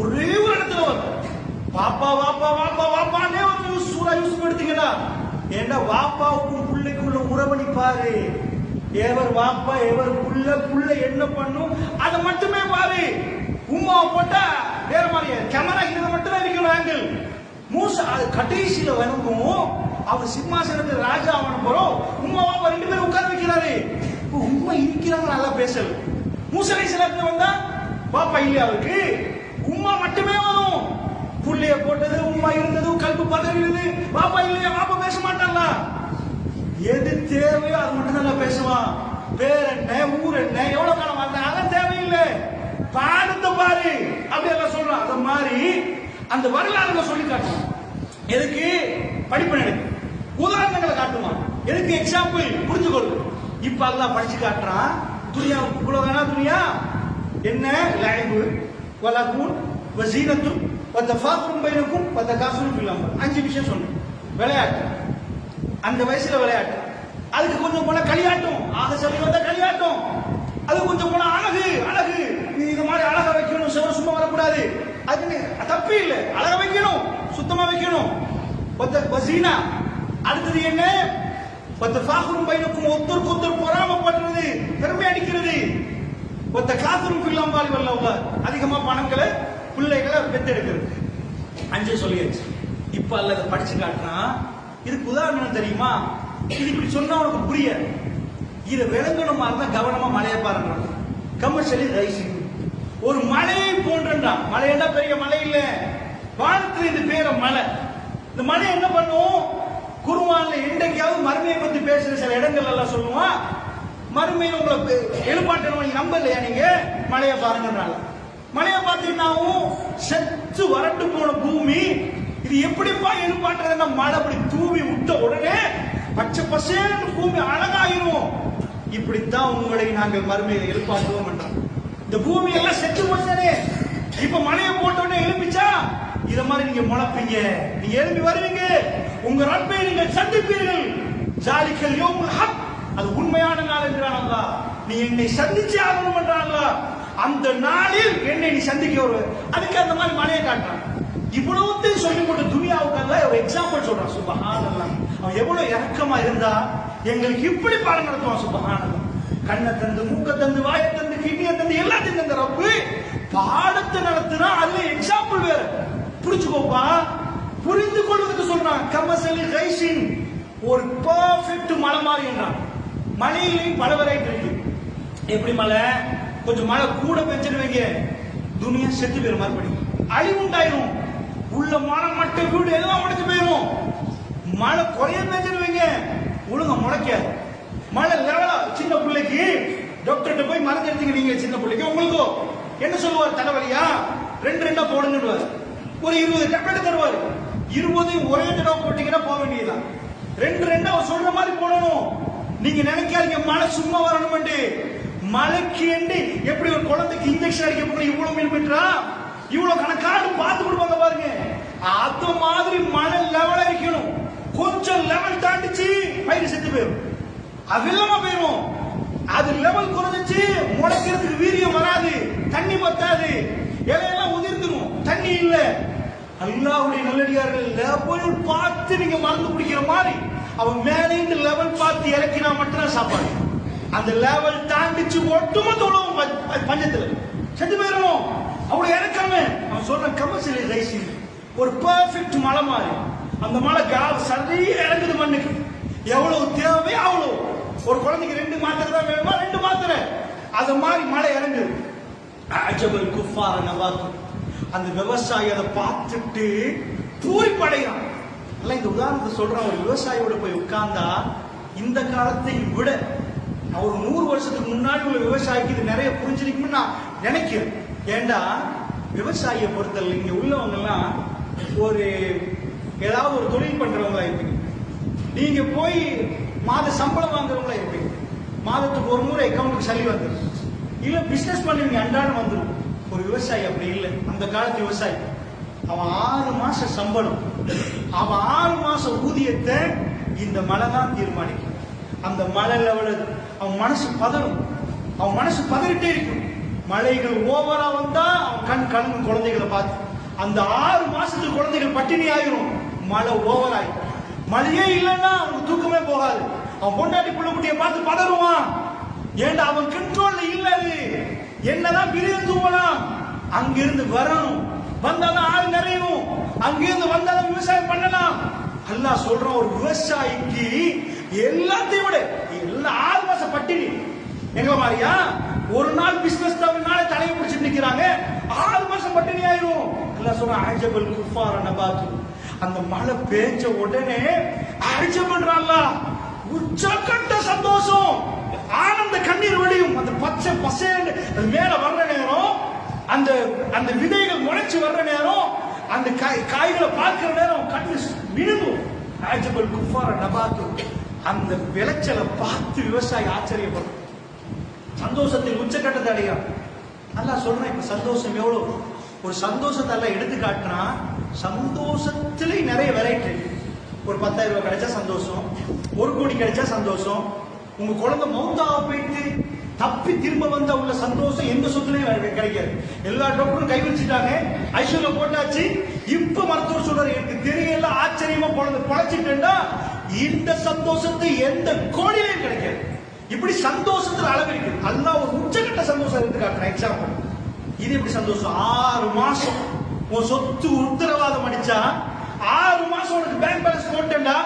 ஒரே ஒரு இடத்துல வரும், வாப்பா வாப்பா வாப்பா வாப்பானே ஒரு சூரா யூசுப் எடுத்தீங்களா? ஏண்டா வாப்பாவுக்கும் பிள்ளைக்குள்ள உறவணி பாரு. எவர் வாப்பா எவர் புள்ள, புள்ள என்ன பண்ணும் அதை மட்டுமே பாரு. உம்மாவை போட்டா வேற மாதிரியா? கேமரா இதை மட்டும் தான் இருக்கணும் ஆங்கிள். மூசா கடைசியில வரைக்கும் அவர் சிம்மாசனத்தில் ராஜா ஆவன போறோம். உம்மாவா 2 பேரும் உட்கார வைக்கிறாரு. உம்மா இருக்கிறாங்க, நல்லா பேசல. மூசா அலைஹிஸ்ஸலாம் வந்தா பாப்பா இல்லையா அவருக்கு? உம்மா மட்டுமே வரும். புள்ளைய போட்டது, உம்மா இருந்தது, கல்பு பதறிடுது, பாப்பா இல்லையா, பாப்பா பேச மாட்டான்ல. எது தேவையோ அது மட்டும் தான் பேசுவான். பேர் என்ன, ஊர் என்ன, எவ்வளவு காலம் வாழ்ந்த அதெல்லாம் தேவையில்லை. பாடத்தை பாரு அப்படி எல்லாம் சொல்றான். அத மாதிரி அந்த வரலாறுகளை சொல்லி காட்டுவான். எதுக்கு? படிப்பு நடக்கு. உதாரணங்களை காட்டுவான். எதுக்கு? எக்ஸாம்பிள் புரிஞ்சுக்கொள்ளு. இப்ப அல்லாஹ் படிச்சு காட்டுறான். துனியா உலகனா துனியா என்ன? லைபு வலகுன் வஸீனத்து வதஃபாகுரும் பைனக்கும் வதகாசுரும் ஃபில் அம்ர். 5 விஷயம் சொன்னேன். விளையாட்டு, அந்த வயசுல விளையாட்டு. அதுக்கு கொஞ்சம் போன களியாட்டம், ஆக சொல்லி வந்த களியாட்டம். அது கொஞ்சம் போன அழகு அழகு. இது மாதிரி அழகா வைக்கணும், சும்மா வரக்கூடாது. அது தப்பு இல்லை, அழகா வைக்கணும், சுத்தமா வைக்கணும். வஸீனா. அடுத்தது என்ன? வதஃபாகுரும் பைனக்கும், ஒருத்தருக்கு ஒருத்தர் பொறாமப்படுறது, பெருமை அடிக்கிறது. வதகாசுரும் ஃபில் அம்வாலி வல் அவ்லாத், அதிகமா பணங்களை பிள்ளைகளை பெற்றெடுக்கிறது. 5 சொல்லியாச்சு. இப்ப அல்லது படிச்சு காட்டுறான். இதுக்கு உதாரணம் தெரியுமா? இது இப்படி சொன்னா உனக்கு புரியாது. இதை விளங்கணுமா இருந்தா கவனமா மலையை பாருங்க. கமர்ஷியலி ரைசிங் ஒரு மலையை போன்றா. மலை என்ன பெரிய மலை இல்ல, வானத்துல இந்த பேர மலை. இந்த மலை என்ன பண்ணும்? குர்ஆன்ல எண்டைக்காவது மறுமையை பத்தி பேசுற சில இடங்கள் எல்லாம் சொல்லுவான். மறுமையில உங்களை எழுப்பாட்டணும், நீங்க நம்ப இல்லையா? நீங்க மலையை பாருங்கன்றாங்க. மலையை பார்த்தீங்கன்னாவும் செத்து வறண்டு போன பூமி. இது எப்படிப்பா எழுப்பாட்டுறதுன்னா, மழை அப்படி தூவி விட்ட உடனே பச்சை பசேன்னு பூமி அழகாயிரும். இப்படித்தான் உங்களை நாங்கள் மறுமையை எழுப்பாட்டுவோம் என்றான். இந்த பூமி எல்லாம் செத்து போச்சானே, இப்ப மழையை போட்ட உடனே எழுப்பிச்சா இத மாதிரி நீங்க முளைப்பீங்க, நீங்க எழுப்பி வருவீங்க, உங்க ரப்பை நீங்கள் சந்திப்பீர்கள். ஜாலிக்கல் யௌமுல் ஹக், அது உண்மையான நாள் என்றான் அல்லாஹ். நீ என்னை சந்திச்சு ஆகணும் என்றான் அல்லாஹ். அந்த நாளில் என்னை நீ சந்திக்க வருவ. அதுக்கு அந்த மாதிரி மழையை காட்டுறான். இவ்வளவுத்தையும் சொல்லி போட்டு துனியாவுக்கு அல்ல ஒரு எக்ஸாம்பிள் சொல்றான். சுப்ஹானல்லாஹ், அவன் எவ்வளவு இறக்கமா இருந்தா எங்களுக்கு இப்படி பாடம் நடத்துவான். சுப்ஹானல்லாஹ், கண்ணை தந்து, மூக்க தந்து, வாயை தந்து, கிட்னியை தந்து, எல்லாத்தையும் தந்த ரப்பு பாடத்தை நடத்துனா. அதுல எக்ஸாம்பிள் வேற. புரிச்சுக்கோப்பா, புரிந்து கொள்வதற்கு சொல்றான். கமசலி கைசின், ஒரு பெர்ஃபெக்ட் மலை மாதிரி என்றான். மலையிலையும் பல வெரைட்டி இருக்கு. எப்படி மலை? கொஞ்சம் மழை கூட பெஞ்சிருவீங்க, துனியா செத்து போயிரும், மறுபடியும் அழிவுண்டாயிரும். உள்ள மனம் மட்டும் வீடு எல்லாம் உடைச்சு போயிரும். மழை குறைய பெஞ்சிருவீங்க, ஒழுங்க முளைக்காது. மழை லெவலா. சின்ன பிள்ளைக்கு டாக்டர்கிட்ட போய் மருந்து எடுத்தீங்க நீங்க, சின்ன பிள்ளைக்கு உங்களுக்கோ என்ன சொல்லுவார்? தலைவலியா 2 போடுங்கன்னு ஒரு 20 டேப்லெட் தருவாரு. 20 ஒரே தடவை போட்டீங்கன்னா போக வேண்டியதுதான். 2 அவர் சொல்ற மாதிரி போடணும். நீங்க நினைக்காதீங்க மழை சும்மா வரணும். மழைக்கு என்று எப்படி ஒரு குழந்தைக்கு இன்ஜெக்ஷன் அடிக்க போற இவ்வளவு மில்லிமீட்டரா, இவ்வளவு கணக்காடு பார்த்து கொடுப்பாங்க பாருங்க. அது மாதிரி மழை லெவல் இருக்கணும். கொஞ்சம் லெவல் தாண்டிச்சு பயிர் செத்து போயிடும், அவில்லமா போயிடும். அது லெவல் குறைஞ்சிச்சு முளைக்கிறதுக்கு வீரியம் வராது, தண்ணி பத்தாது, இலையெல்லாம் உதிர்ந்துடும், தண்ணி இல்ல. அல்லாஹ்வுடைய நல்லடியார்கள் லெவல் பார்த்து நீங்க மருந்து குடிக்கிற மாதிரி அவன் மேலே லெவல் பார்த்து இறக்கினா மட்டும்தான் சாப்பாடு. அந்த லெவல் தாண்டிச்சு ஒட்டுமொத்த உலகம் பஞ்சத்துல செத்து போயிடணும். அவ்வளவு இறக்காம அவன் சொல்ற கமர்ஷியலி ரைசிங், ஒரு பெர்ஃபெக்ட் மலை மாதிரி. அந்த மலை சரியா இறங்குது மண்ணுக்கு. எவ்வளவு தேவையோ அவ்வளவு. ஒரு குழந்தைக்கு 2 மாத்திரை தான் வேணுமா, 2 மாத்திரை. அது மாதிரி மழை இறங்குது. அஜபல் குஃபார நவாத்து, அந்த விவசாயி அதை பார்த்துட்டு பூரிப்படைகிறான். இந்த உதாரணத்தை சொல்றான். ஒரு விவசாயியோட போய் உட்கார்ந்தா இந்த காலத்தை விட ஒரு 100 வருஷத்துக்கு முன்னாடி உள்ள விவசாயிக்கு இது நிறைய புரிஞ்சிருக்கும்னு நான் நினைக்கிறேன். ஏண்டா விவசாயியை பொறுத்தவரை இங்க உள்ளவங்க எல்லாம் ஒரு ஏதாவது ஒரு தொழில் பண்றவங்களா இருப்பீங்க. நீங்க போய் மாத சம்பளம் வாங்குறவங்களா இருப்பீங்க. மாதத்துக்கு ஒரு முறை அக்கௌண்ட்டுக்கு சல்லி வந்துடும். இல்ல பிசினஸ் பண்ணுவீங்க, அன்றாடம் வந்துடும். ஒரு விவசாயி அப்படி இல்லை. அந்த காலத்து விவசாயி அவன் 6 மாச சம்பளம், அவன் 6 மாச ஊதியத்தை இந்த மழை தான் தீர்மானிக்கும். அந்த மழை லெவல் அவன் மனசு பதறும், அவன் மனசு பதறிட்டே இருக்கும். மழைகள் ஓவரா வந்தா அவன் கண் கலங்கும் குழந்தைகளை பார்த்து. அந்த 6 மாசத்துக்கு குழந்தைகள் பட்டினி ஆயிரும். மழை ஓவர் ஆயிரும். மழையே இல்லைன்னா அவனுக்கு தூக்கமே போகாது. அவன் பொண்டாட்டி புள்ள குட்டியை பார்த்து பதறுவான். ஏண்டா அவன் கண்ட்ரோல்ல இல்ல. என்னதான் பிரிந்து தூங்கலாம், அங்கிருந்து வரணும், வந்தாதான் ஆள் நிறையணும், அங்கிருந்து வந்தாதான் விவசாயம் பண்ணலாம். அல்லாஹ் சொல்றான், ஒரு விவசாயிக்கு எல்லாத்தையும் விட எல்லா 6 மாசம் பட்டினி. எங்க மாதிரியா ஒரு நாள் பிசினஸ் நாளை தலையை பிடிச்சிட்டு நிக்கிறாங்க, 6 மாசம் பட்டினி ஆயிரும். அல்லாஹ் சொல்றான் அஜபல் குஃபார நபாத்து. அந்த மழை பெஞ்ச உடனே அஜபல்றான்ல உச்சக்கட்ட சந்தோஷம், ஆனந்த கண்ணீர் வடியும். அந்த பச்சை பசேன்னு அது மேல வர்ற நேரம், அந்த அந்த விதைகள் முளைச்சு வர்ற நேரம், அந்த காய்களை பார்க்கிற நேரம் கண்ணு விழுந்தும். அஜபல் குஃபார நபாத்து. அந்த விளைச்சலை பார்த்து விவசாயி ஆச்சரியப்படும், சந்தோஷத்தில் உச்சக்கட்டத்தை அடையும். அல்லாஹ் சொல்றேன் இப்ப சந்தோஷம் எவ்வளவு ஒரு சந்தோஷத்தை எல்லாம் எடுத்து காட்டுனா, சந்தோஷத்திலே நிறைய வெரைட்டி. ஒரு 10,000 ரூபாய் கிடைச்சா சந்தோஷம், 1 கோடி கிடைச்சா சந்தோஷம், உங்க குழந்தை மௌத்தாக போயிட்டு தப்பி திரும்ப வந்தா உள்ள சந்தோஷம் எந்த சொத்துலயும் கிடைக்காது. எல்லா டாக்டரும் கை வச்சுட்டாங்க, ஐசியூல போட்டாச்சு. இப்ப மருத்துவர் சொல்றாரு எனக்கு தெரியல, ஆச்சரியமா குழந்தை பொழைச்சிட்டா இந்த சந்தோஷத்தை எந்த கோடியிலையும் கிடைக்காது. இப்படி சந்தோஷத்துல அளவு இருக்கு. அல்லாஹ் ஒரு உச்சகட்ட சந்தோஷம் எடுத்து காட்டுறேன். எக்ஸாம்பிள், இது எப்படி சந்தோஷம்? 6 மாசம் உன் சொத்து உத்தரவாதம் அடிச்சா, 6 மாசம் உனக்கு பேங்க் பேலன்ஸ் போட்டா,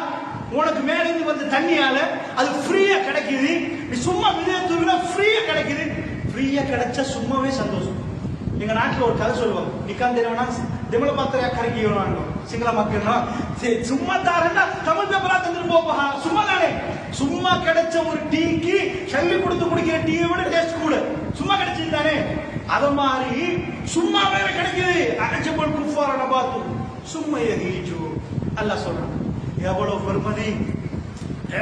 உனக்கு மேல இருந்து வந்து தண்ணியால அது ஃப்ரீயா கிடைக்குது. நீ சும்மா விதைய தூவினா ஃப்ரீயா கிடைக்குது. ஃப்ரீயா கிடைச்சா சும்மாவே சந்தோஷம். எங்க நாட்டுல ஒரு கதை சொல்லுவாங்க, நிக்காந்தேனா திமல பாத்திரையா கரைக்கி சிங்கள மக்கள் சும்மா தாரன்னா தமிழ் பேப்பரா தந்துட்டு போப்பா, சும்மா தானே. சும்மா கிடைச்ச ஒரு டீக்கு சல்லி கொடுத்து குடிக்கிற டீயை விட டேஸ்ட் கூட சும்மா கிடைச்சது தானே. அத மாதிரி சும்மாவே கிடைக்குது. அஜபல் குஃபார நபாத்து சும்மா யஹீஜு. அல்லாஹ் சொல்றான் எவ்வளவு பெருமதி,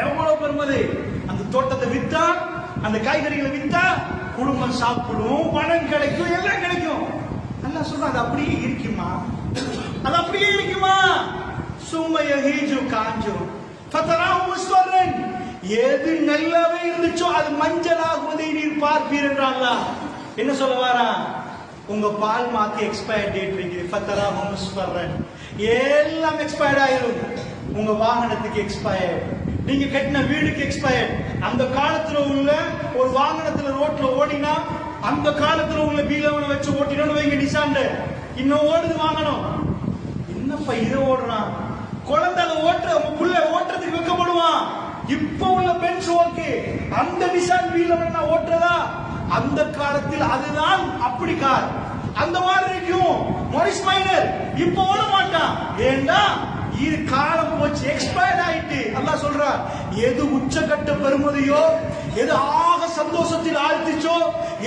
எவ்வளவு பெருமதி. அந்த தோட்டத்தை வித்தா, அந்த காய்கறிகளை வித்தா குடும்பம் சாப்பிடும், பணம் கிடைக்கும், எல்லாம் கிடைக்கும். அல்லாஹ் சொல்றான் அது அப்படியே இருக்குமா? அது அப்படியே இருக்குமா? சும்மா யஹீஜு காஞ்சும் ஃபதராஹு முஸ்வர்ரன். எது நல்லாவே இருந்துச்சோ அது மஞ்சளாகுவதை நீர் பார்ப்பீர் என்றான் அல்லாஹ். என்ன சொல்ல வாரா? உங்க பால் மாத்தி எக்ஸ்பயர் டேட் இருக்குது. ஃபதராஹு முஸ்வர்ரன். எல்லாம் எக்ஸ்பயர்ட் ஆயிரும். உங்க வாகனத்துக்கு எக்ஸ்பயர், நீங்க கட்டின வீடுக்கு எக்ஸ்பயர். அந்த காலத்துல உள்ள ஒரு வாகனத்துல ரோட்ல ஓடினா, அந்த காலத்துல உள்ள பீலவனை வச்சு ஓட்டினோன்னு வைங்க, நிசாண்ட இன்னும் ஓடுது வாங்கணும். என்னப்பா இதை ஓடுறான்? குழந்தை அதை ஓட்டுற புள்ள ஓட்டுறதுக்கு வைக்கப்படுவான். இப்ப உள்ள பென்ஸ் ஓகே, அந்த நிசான் பீலவன் ஓட்டுறதா? அந்த காலத்தில் அதுதான் அப்படி கார். அந்த மாதிரி இருக்கும். மொரிஸ் மைனர் இப்ப ஓட மாட்டான். ஏண்டா இது காலம் போச்சு, எக்ஸ்பயர்ட் ஆயிட்டு. அல்லாஹ் சொல்றார் எது உச்சகட்ட பெருமதியோ, எது ஆக சந்தோஷத்தில் ஆழ்த்திச்சோ,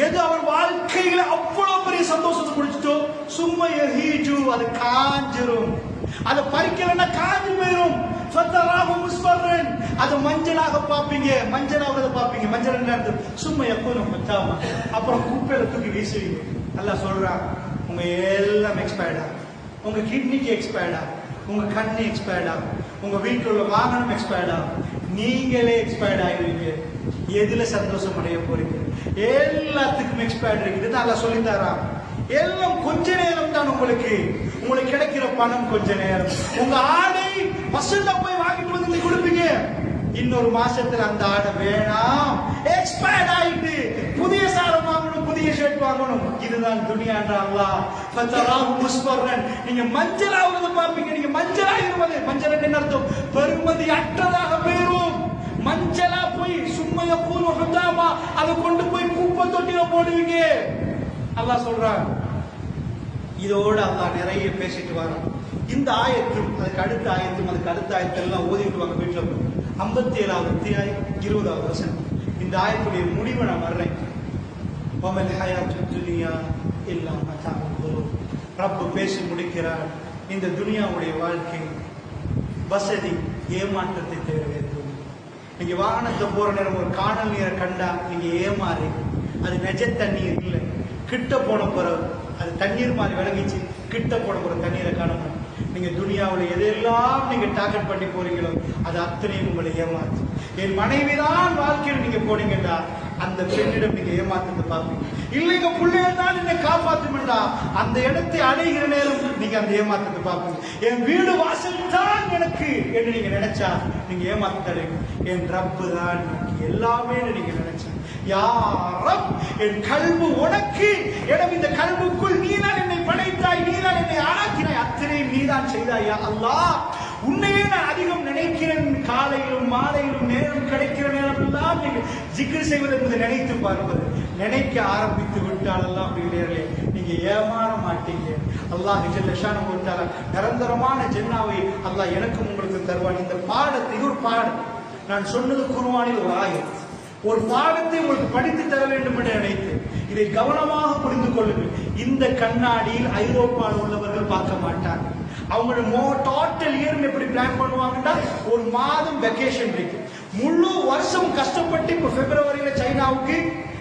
எது அவர் வாழ்க்கையில அவ்வளவு பெரிய சந்தோஷத்தை குடிச்சிட்டோ, சும்மா யஹீஜு அது காஞ்சிரும். அதை பறிக்கலன்னா காஞ்சி போயிரும். ஃபதராஹு முஸ்வர்ரன். அது மஞ்சளாக பாப்பீங்க, மஞ்சளாக பாப்பீங்க. மஞ்சள் என்ன? சும்மா எப்போதும் பத்தாம அப்புறம் குப்பையில தூக்கி வீசுவீங்க. அல்லாஹ் சொல்றான் உங்க எல்லாம் எக்ஸ்பயர்டா, உங்க கிட்னிக்கு எக்ஸ்பயர்டா, உங்க கண்ணு எக்ஸ்பயர்டா, உங்க வீட்டில் உள்ள வாகனம் எக்ஸ்பயர்டா, நீங்களே எக்ஸ்பயர்ட் ஆகிடுவீங்க. எதுல சந்தோஷம் அடைய போறீங்க? எல்லாத்துக்கும் எக்ஸ்பயர்ட் இருக்குது. நல்லா சொல்லி தரான். எல்லாம் கொஞ்ச நேரம் தான். உங்களுக்கு கிடைக்கிற பணம் கொஞ்ச நேரம். உங்க ஆடை பசுல போய் வாங்கிட்டு வந்து கொடுப்பீங்க. இன்னொரு மாசத்துல அந்த ஆடை வேணாம், எக்ஸ்பயர்ட் ஆயிட்டு. புதிய சாரம் வாங்கணும், புதிய ஷர்ட் வாங்கணும். இதுதான் துனியான்ற அல்லாஹ். ஃபதராஹு முஸ்வர்ரன். நீங்க மஞ்சளாவது பாப்பீங்க. நீங்க மஞ்சளாயிருவது, மஞ்சள் என்ன அர்த்தம்? பெருமதி அற்றதாக போயிரும். மஞ்சளா போய் சும்மா யகூனு ஹுதாமா, அதை கொண்டு போய் குப்பை தொட்டில போடுவீங்க. அல்லாஹ் சொல்றான். இதோட அல்லாஹ் நிறைய பேசிட்டு வரான். இந்த ஆயத்தும் அதுக்கு அடுத்த ஆயத்தும் அதுக்கு அடுத்த ஆயத்தெல்லாம் ஓதி விடுவாங்க வீட்டில். 57வது அத்தியாயம் 20வது வசனம். இந்த ஆயத்துடைய முடிவை நான் வர்றேன். வமல் ஹயாத்துத் துன்யா இல்லா மதாஉல் குரூர். ரப்பு பேசி முடிக்கிறார். இந்த துனியாவுடைய வாழ்க்கை வசதி ஏமாற்றத்தை தவிர வேண்டும். நீங்க வாகனத்தை போற நேரம் ஒரு காணல் நீரை கண்டா நீங்க ஏமாறி, அது நெஜ தண்ணீர் இல்லை. கிட்ட போன பிறகு அது தண்ணீர் மாதிரி விளங்கிச்சு. கிட்ட போன பிறகு தண்ணீரை காணணும். நீங்க துனியாவில் எதெல்லாம் நீங்க டார்கெட் பண்ணி போறீங்களோ அது அத்தனையும் உங்களை ஏமாத்து. என் மனைவிதான் வாழ்க்கையில் நீங்க போனீங்கன்னா அந்த பெண்ணிடம் நீங்க ஏமாத்து பார்ப்பீங்க. இல்லைங்க பிள்ளைகள் தான் என்னை காப்பாற்றுமெண்டா அந்த இடத்தை அடைகிற நேரம் நீங்க அந்த ஏமாத்தத்தை பார்ப்பீங்க. என் வீடு வாசல் தான் எனக்கு என்று நீங்க நினைச்சா நீங்க ஏமாத்து தடைங்க. என் ரப்பு தான் எல்லாமே நீங்க நினைச்சா. யா ரப், என் கல்பு உனக்கு. எடம் இந்த கல்புக்குள் நீதான் என்னை படைத்தாய், நீதான் என்னை ஆக்கினாய், அத்தனையும் நீதான் செய்தாய். அல்லாஹ் உன்னையே நான் அதிகம் நினைக்கிறேன். காலையிலும் மாலையிலும் நேரம் கிடைக்கிற நேரம் எல்லாம் நீங்கள் ஜிக்ர் செய்வது என்பதை நினைத்து பார்ப்பது. நினைக்க ஆரம்பித்து விட்டால் எல்லாம் அப்படி நீங்க ஏமாற மாட்டீங்க. அல்லாஹ் ஜல்ல ஷானஹு வ தஆலா நிரந்தரமான ஜன்னாவை அல்லாஹ் எனக்கும் உங்களுக்கு தருவான். இந்த பாடத்தை, ஒரு பாடம், நான் சொன்னது குர்ஆனில் ஒரு ஆயத், ஒரு பாடத்தை உங்களுக்கு படித்து தர வேண்டும் என்று நினைத்து இதை கவனமாக புரிந்து கொள்ளுங்கள். இந்த கண்ணாடியில் ஐரோப்பாவில் உள்ளவர்கள் பார்க்க மாட்டாங்க. அவங்களோட டோட்டல் இயர் எப்படி பிளான் பண்ணுவாங்கன்னா, ஒரு மாதம் வெக்கேஷன் இருக்கு, முழு வருஷம் கஷ்டப்பட்டு இப்ப பிப்ரவரியில சைனாவுக்கு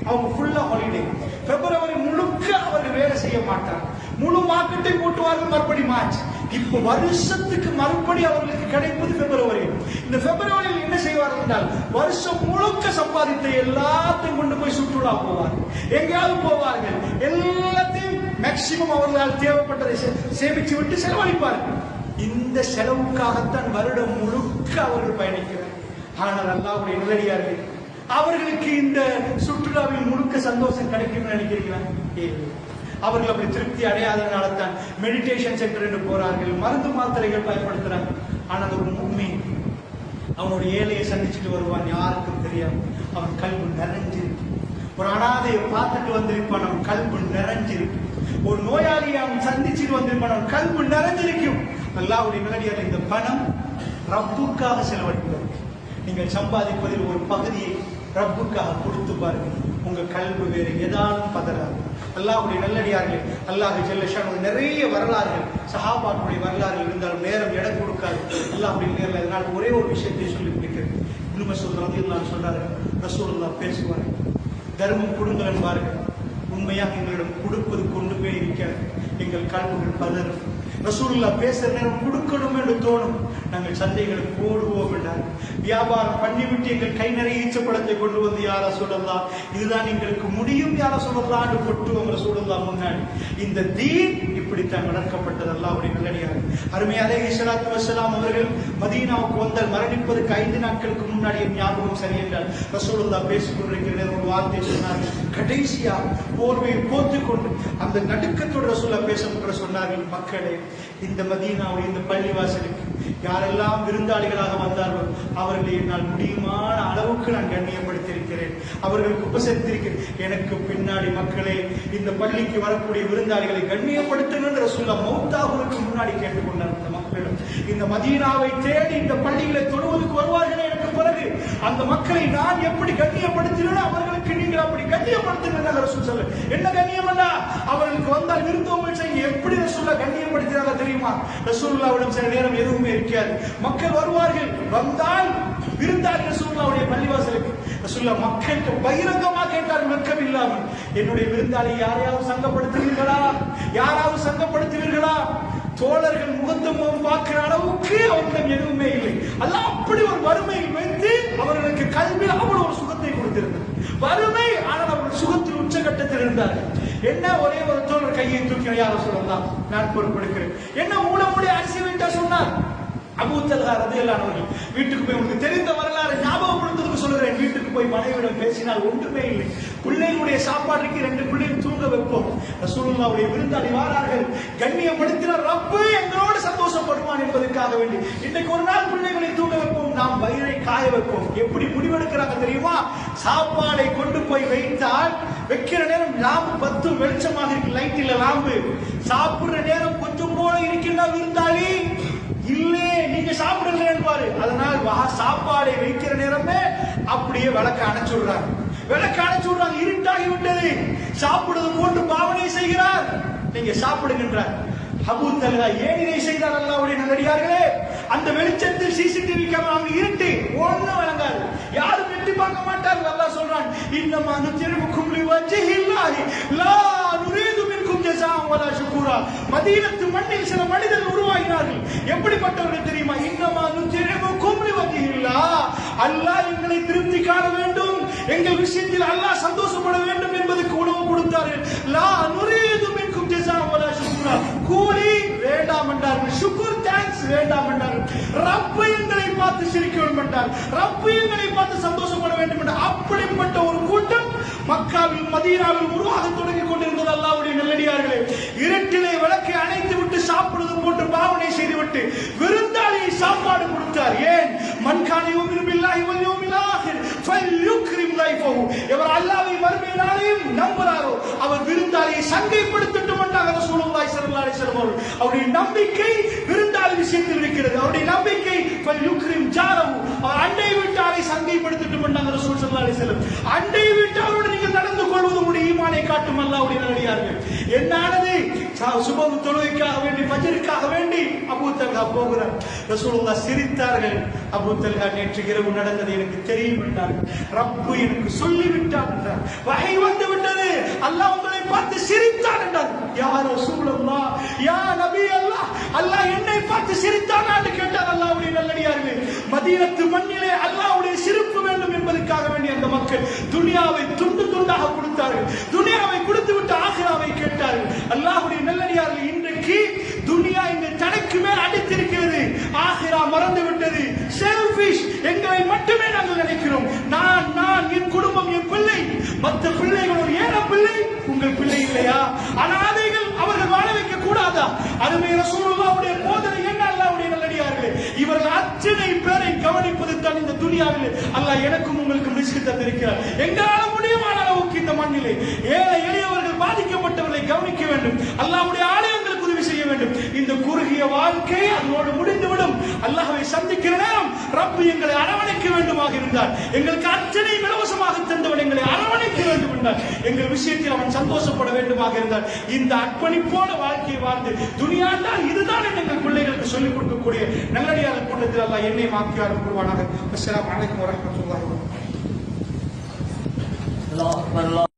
அவங்க ஃபுல்லா ஹாலிடே, பிப்ரவரி முழுக்க அவர்கள் வேலை செய்ய மாட்டாங்க, முழு மார்க்கெட்டை போட்டுவார்கள், மறுபடி மார்ச். இப்ப வருஷத்துக்கு மறுபடி அவர்களுக்கு கிடைப்பது பிப்ரவரி. இந்த பிப்ரவரியில் என்ன செய்வார்கள் என்றால், வருஷம் முழுக்க சம்பாதித்த எல்லாத்தையும் கொண்டு போய் சுற்றுலா போவார்கள், எங்கேயாவது போவார்கள், எல்லாத்தையும் மேக்சிமம் அவர்களால் தேவைப்பட்டதை சேமிச்சு விட்டு செலவழிப்பார்கள். இந்த செலவுக்காகத்தான் வருடம் முழுக்க அவர்கள் பயணிக்கிறார்கள். ஆனால் அல்லாஹ்வுடைய நல்லடியார்கள், அவர்களுக்கு இந்த சுற்றுலாவில் முழுக்க சந்தோஷம் கிடைக்கும் நினைக்கிறீங்களா? அவர்கள் அப்படி திருப்தி அடையாதனால தான் மெடிடேஷன் சென்டர் என்று போறார்கள், மருந்து மாத்திரைகள் பயன்படுத்துறாங்க. ஆனால் ஒரு முஃமின் அவனுடைய ஏழையை சந்திச்சுட்டு வருவான், யாருக்கும் தெரியாது, அவன் கல்வி நிறைஞ்சிருக்கு. ஒரு அனாதையை பார்த்துட்டு வந்திருப்பான், அவன் கல்வி நிறைஞ்சிருக்கு. ஒரு நோயாளியை அவன் சந்திச்சுட்டு வந்திருப்பான், அவன் கல்வி நிறைஞ்சிருக்கும். அல்லாஹ்வுடைய நல்லடியார், இந்த பணம் ரப்புக்காக செலவழிப்பதற்கு, நீங்கள் சம்பாதிப்பதில் ஒரு பகுதியை ரப்புக்காக கொடுத்து பாருங்கள், உங்க கல்வி வேறு ஏதாலும் பதறாது. அல்லாஹ்வுடைய நல்லடியார்களே, அல்லாஹ் ஜல்ல ஷானஹு நிறைய வரலாறுகள், சஹாபாக்களுடைய வரலாறுகள் இருந்தாலும் நேரம் இடம் கொடுக்காது. அல்லாஹ்வுடைய நேரில் அதனால் ஒரே ஒரு விஷயத்தை சொல்லி முடிக்கிறேன். இப்னு மஸ்ஊத் ரலியல்லாஹு அன்ஹு சொல்றாரு, ரசூலுல்லாஹ் பேசுவார், தர்மம் கொடுங்கள் என்பார்கள், உண்மையாக எங்களிடம் கொடுப்பது கொண்டு போய் இருக்கிறது, எங்கள் கல்விகள் பதறும். ரசூலுல்லாஹ் பேசுற நேரம் கொடுக்கணும் என்று தோணும், நாங்கள் சந்தைகளுக்கு போடுவோம் என்றார். வியாபாரம் பண்ணிவிட்டு எங்கள் கை நிறைய ஈச்சப்பழத்தை கொண்டு வந்து, யார சொல்லலாம், இதுதான் எங்களுக்கு முடியும், யார சொல்லலாம் என்று கொட்டுவோம் ரசூலுல்லாஹ் முன்னாடி. இந்த தீன் இப்படித்தான் வளர்க்கப்பட்டது. அல்லாஹ்வுடைய நல்லடியார் அருமை அலைஹி ஸலாத்து வஸலாம் அவர்கள் மதீனாவுக்கு வந்தால் மரணிப்பதற்கு 5 நாட்களுக்கு முன்னாடி ஞாபகம் சரி என்றால் ரசூலுல்லாஹ் பேசிக் கொண்டிருக்கிற ஒரு வார்த்தை சொன்னார்கள், கடைசியா போர்வையை போர்த்துக் கொண்டு அந்த நடுக்கத்தோடு ரசூலுல்லாஹ் பேச சொன்னார்கள், மக்களே, இந்த மதீனாவுடைய இந்த பள்ளிவாசலுக்கு யாரெல்லாம் விருந்தாளிகளாக வந்தார்களோ அவர்களை என்னால் முடியுமான அளவுக்கு நான் கண்ணியப்படுத்தியிருக்கிறேன், அவர்களுக்கு உபசரித்திருக்கிறேன். எனக்கு பின்னாடி மக்களே, இந்த பள்ளிக்கு வரக்கூடிய விருந்தாளிகளை கண்ணியப்படுத்துங்கள் ரசூலுல்லாஹ் மௌத்தாவுக்கு முன்னாடி கேட்டுக்கொண்டார். அந்த மக்களிடம், இந்த மதீனாவை தேடி இந்த பள்ளிகளை தொழுவதற்கு வருவார்களே எனக்கு பிறகு, அந்த மக்களை நான் எப்படி கண்ணியப்படுத்தினோ அவர்களுக்கு நீங்கள் அப்படி கண்ணியப்படுத்துங்கள் ரசூல் சொல்ல. என்ன கண்ணியம் அல்ல, அவர்களுக்கு வந்தால் விருந்தோம்பல் செய்ய எப்படி ரசூலுல்லாஹ் கண்ணியப்படுத்தினாங்க தெரியுமா? ரசூலுல்லாஹ்விடம் சில நேரம் எதுவுமே இருக்காது, மக்கள் வருவார்கள், வந்தால் விருந்தாளி ரசூலுல்லாஹ்வுடைய பள்ளிவாசலுக்கு ரசூலுல்லாஹ் மக்களுக்கு பகிரங்கமாக கேட்டார்கள், வெட்கம் இல்லாமல், என்னுடைய விருந்தாளி யாரையாவது சங்கப்படுத்துவீர்களா, யாராவது சங்கப்படுத்துவீர்களா? தோழர்கள் முகத்தை முகம் பார்க்கிற அளவுக்கு அவர்களிடம் எதுவுமே இல்லை. அல்லாஹ் அப்படி ஒரு வறுமையில் வைத்து அவர்களுக்கு கல்வியில் அவ்வளவு ஒரு சுகத்தை கொடுத்திருந்தார். வறுமை, ஆனால் அவர்கள் சுகத்தில் உச்சகட்டத்தில் இருந்தார்கள். என்ன, ஒரே ஒரு தோழர் கையை தூக்கி, யார சொல்லலாம், நான் பொறுப்பெடுக்கிறேன். என்ன மூலமுடி அரிசி வைத்தா சொன்னார். அபூ தல்ஹா ரலியல்லாஹு அன்ஹு வீட்டுக்கு போய், உங்களுக்கு தெரிந்த வரலாறு ஞாபகப்படுத்துறதுக்கு சொல்கிறேன், வீட்டுக்கு போய் மனைவியிடம் பேசினால் ஒன்றுமே இல்லை, பிள்ளைகளுடைய சாப்பாட்டுக்கு 2 பிள்ளைகள் தூங்க வைப்போம், ரசூலுல்லாஹ்வுடைய விருந்தாளி வாரார்கள், கண்ணியப்படுத்தினார், ரப்பு எங்களோடு சந்தோஷப்படுவான் என்பதற்காக வேண்டி இன்னைக்கு ஒரு நாள் பிள்ளைகளை தூங்க வைப்போம், நாம் வயிறை காய வைப்போம். எப்படி முடிவெடுக்கிறாங்க தெரியுமா? சாப்பாடை கொண்டு போய் வைத்தால் வைக்கிற நேரம் லாம்பு 10 வெளிச்சமாக இருக்கு, லைட் இல்ல லாம்பு, சாப்பிடுற நேரம் கொஞ்சம் போல இருக்கின்ற விருந்தாளி இல்லே, நீங்க சாப்பிடலன்னு பாரு. அதனால் சாப்பாடை வைக்கிற நேரமே அப்படியே விளக்க அணைச்சு விடுறாங்க, விளக்க அணைச்சு விடுறாங்க, இருட்டாகி விட்டது, சாப்பிடுறது போட்டு பாவனை செய்கிறார், நீங்க சாப்பிடுகின்றார். அபூ தல்ஹா ஏன் இதை செய்தார்? அல்லாஹ்வுடைய நல்லடியார்களே, அந்த வெளிச்சத்தில் சிசிடிவி கேமரா இருட்டு, ஒண்ணும் விளங்காது, யாரும் எட்டி பார்க்க மாட்டார்கள். அல்லாஹ் சொல்றான், இன்னமா நுத்திருக்கும் லிவஜ்ஹில்லாஹி லா நுரீது மின்கும் ஜஸாஅன் வலா ஷுக்கூரா. மதீனத்து மண்ணில் சில மனிதர்கள் உருவாகினார்கள், எப்படிப்பட்டவர்கள் தெரியுமா? இன்னமா நுத்திருக்கும் லிவஜ்ஹில்லாஹ், அல்லாஹ் எங்களை திருப்தி காண வேண்டும், எங்கள் விஷயத்தில் அல்லாஹ் சந்தோஷப்பட வேண்டும் என்பதற்கு உணவு கொடுத்தார்கள். லா நுரீது மின்கும் ஜஸாஅன் வலா ஷுக்கூரா, கூலி வேண்டாம் என்றார்கள், ஷுக்கூர் தேங்க்ஸ் வேண்டாம் என்றார்கள். ரப்பு எங்களை பார்த்து சிரிக்க வேண்டும் என்றார், ரப்பு எங்களை பார்த்து சந்தோஷப்பட வேண்டும் என்றார். அப்படிப்பட்ட ஒரு கூட்டம் மக்காவில் மதீனாவில் உருவாக தொடங்கி கொண்டிருந்தது. அல்லாஹ்வுடைய நல்லடியார்களே, இருட்டிலே விளக்கை அணைத்து விட்டு சாப்பிடுவது போட்டு பாவனை செய்துவிட்டு விருந்தாளியை சாப்பாடு கொடுத்தார். ஏன்? மன்கான யூமினு பில்லாஹி வல் யௌமில் ஆகிர் ஃபல்யுக்ரிம் தைஃபஹு, எவர் அல்லாஹ்வை மறுமை நாளையும் நம்புகிறாரோ அவர் விருந்தாளியை சங்கைப்படுத்தட்டும் சொல்வார். அவருடைய நம்பிக்கை விருந்தாளி விஷயத்தில் இருக்கிறது. அவருடைய நம்பிக்கை யுக்ரிம் ஜாரஹு, அவர் அண்டை வீட்டாரை சங்கைப்படுத்தட்டும் என்றாங்க ரசூல் ஸல்லல்லாஹு அலைஹி வஸல்லம். அண்டை வீட்டாரோடு நீங்கள் நடந்து கொள்வது உங்களுடைய ஈமானை காட்டும். அல்லாஹ்வுடைய நல்லடியார்கள், என்னானது சுபஹ் தொழுகைக்காக வேண்டி ஃபஜ்ருக்காக வேண்டி அபூ தல்ஹா போகிறார். ரசூலுல்லாஹ் சிரித்தார்கள். அபூ தல்ஹா நேற்று இரவு நடந்தது எனக்கு தெரியும் என்றார். ரப்பு எனக்கு சொல்லிவிட்டார் என்றார். வஹி வந்து விட்டது, அல்லாஹ் உங்களை பார்த்து சிரித்தான் என்றார். யா ரசூலுல்லாஹ், யா நபி அல்லாஹ், அல்லாஹ் என்னை பார்த்து சிரித்தானா என்று கேட்டார். அல்லாஹ்வுடைய நல்லடியார்களே, மதீனத்து மண்ணிலே அல்லாஹ்வுடைய சிரிப்பு வேண்டும் என்பதற்காக வேண்டி அந்த மக்கள் துனியாவை துண்டு துண்டாக கொடுத்தார்கள். துனியாவை கொடுத்து விட்டு ஆகிராவை கேட்டார்கள். அல்லாஹ்வுடைய நல்லடியார்களே, இன்றைக்கு துனியா இந்த தனக்கு மேல் அடித்திருக்கிறது, ஆகிரா மறந்து விட்டது. செல்ஃபிஷ், எங்களை மட்டுமே நாங்கள் நினைக்கிறோம். நான் என் குடும்பம், என் பிள்ளை, மற்ற பிள்ளைகள் ஒரு ஏழை பிள்ளை உங்கள் பிள்ளை இல்லையா? அனாதைகள் அவர்கள் வாழ வைக்க கூடாதா? அருமை ரசூலுல்லாஹ்வுடைய போதனை என்ன? அல்லாஹ்வுடைய நல்லடியார்களே, இவர்கள் அத்தனை பேரை கவனிப்பது தான் இந்த துனியாவில் அல்லாஹ் எனக்கும் உங்களுக்கும் ரிஸ்க் தந்திருக்கிறார். எங்களால் முடியுமான அளவுக்கு இந்த மண்ணிலே ஏழை எளியவர்கள் பாதிக்கப்பட்டவர்களை கவனிக்க வேண்டும். அல்லாஹ்வுடைய ஆலயங்களுக்கு உதவி செய்ய வேண்டும். இந்த குறுகிய வாழ்க்கை அதோடு முடிந்துவிடும். அல்லாஹ்வை சந்திக்கிற நேரம் ரப்பு எங்களை அரவணைக்க வேண்டுமாக இருந்தார். எங்களுக்கு அத்தனை இலவசமாக தந்தவன் எங்களை அரவணைக்க வேண்டும் என்றார். எங்கள் விஷயத்தில் அவன் சந்தோஷப்பட வேண்டுமாக இருந்தார். இந்த அர்ப்பணிப்போட வாழ்க்கையை வாழ்ந்து துனியாண்டா இதுதான் எங்கள் பிள்ளைகளுக்கு சொல்லிக் கொடுக்கக்கூடிய நல்லடியார் கூட்டத்தில் அல்லாஹ் என்னை மாற்றியார் கூறுவானாக. அஸ்ஸலாமு அலைக்கும் வரஹ்மத்துல்லாஹி வபரகாத்துஹு.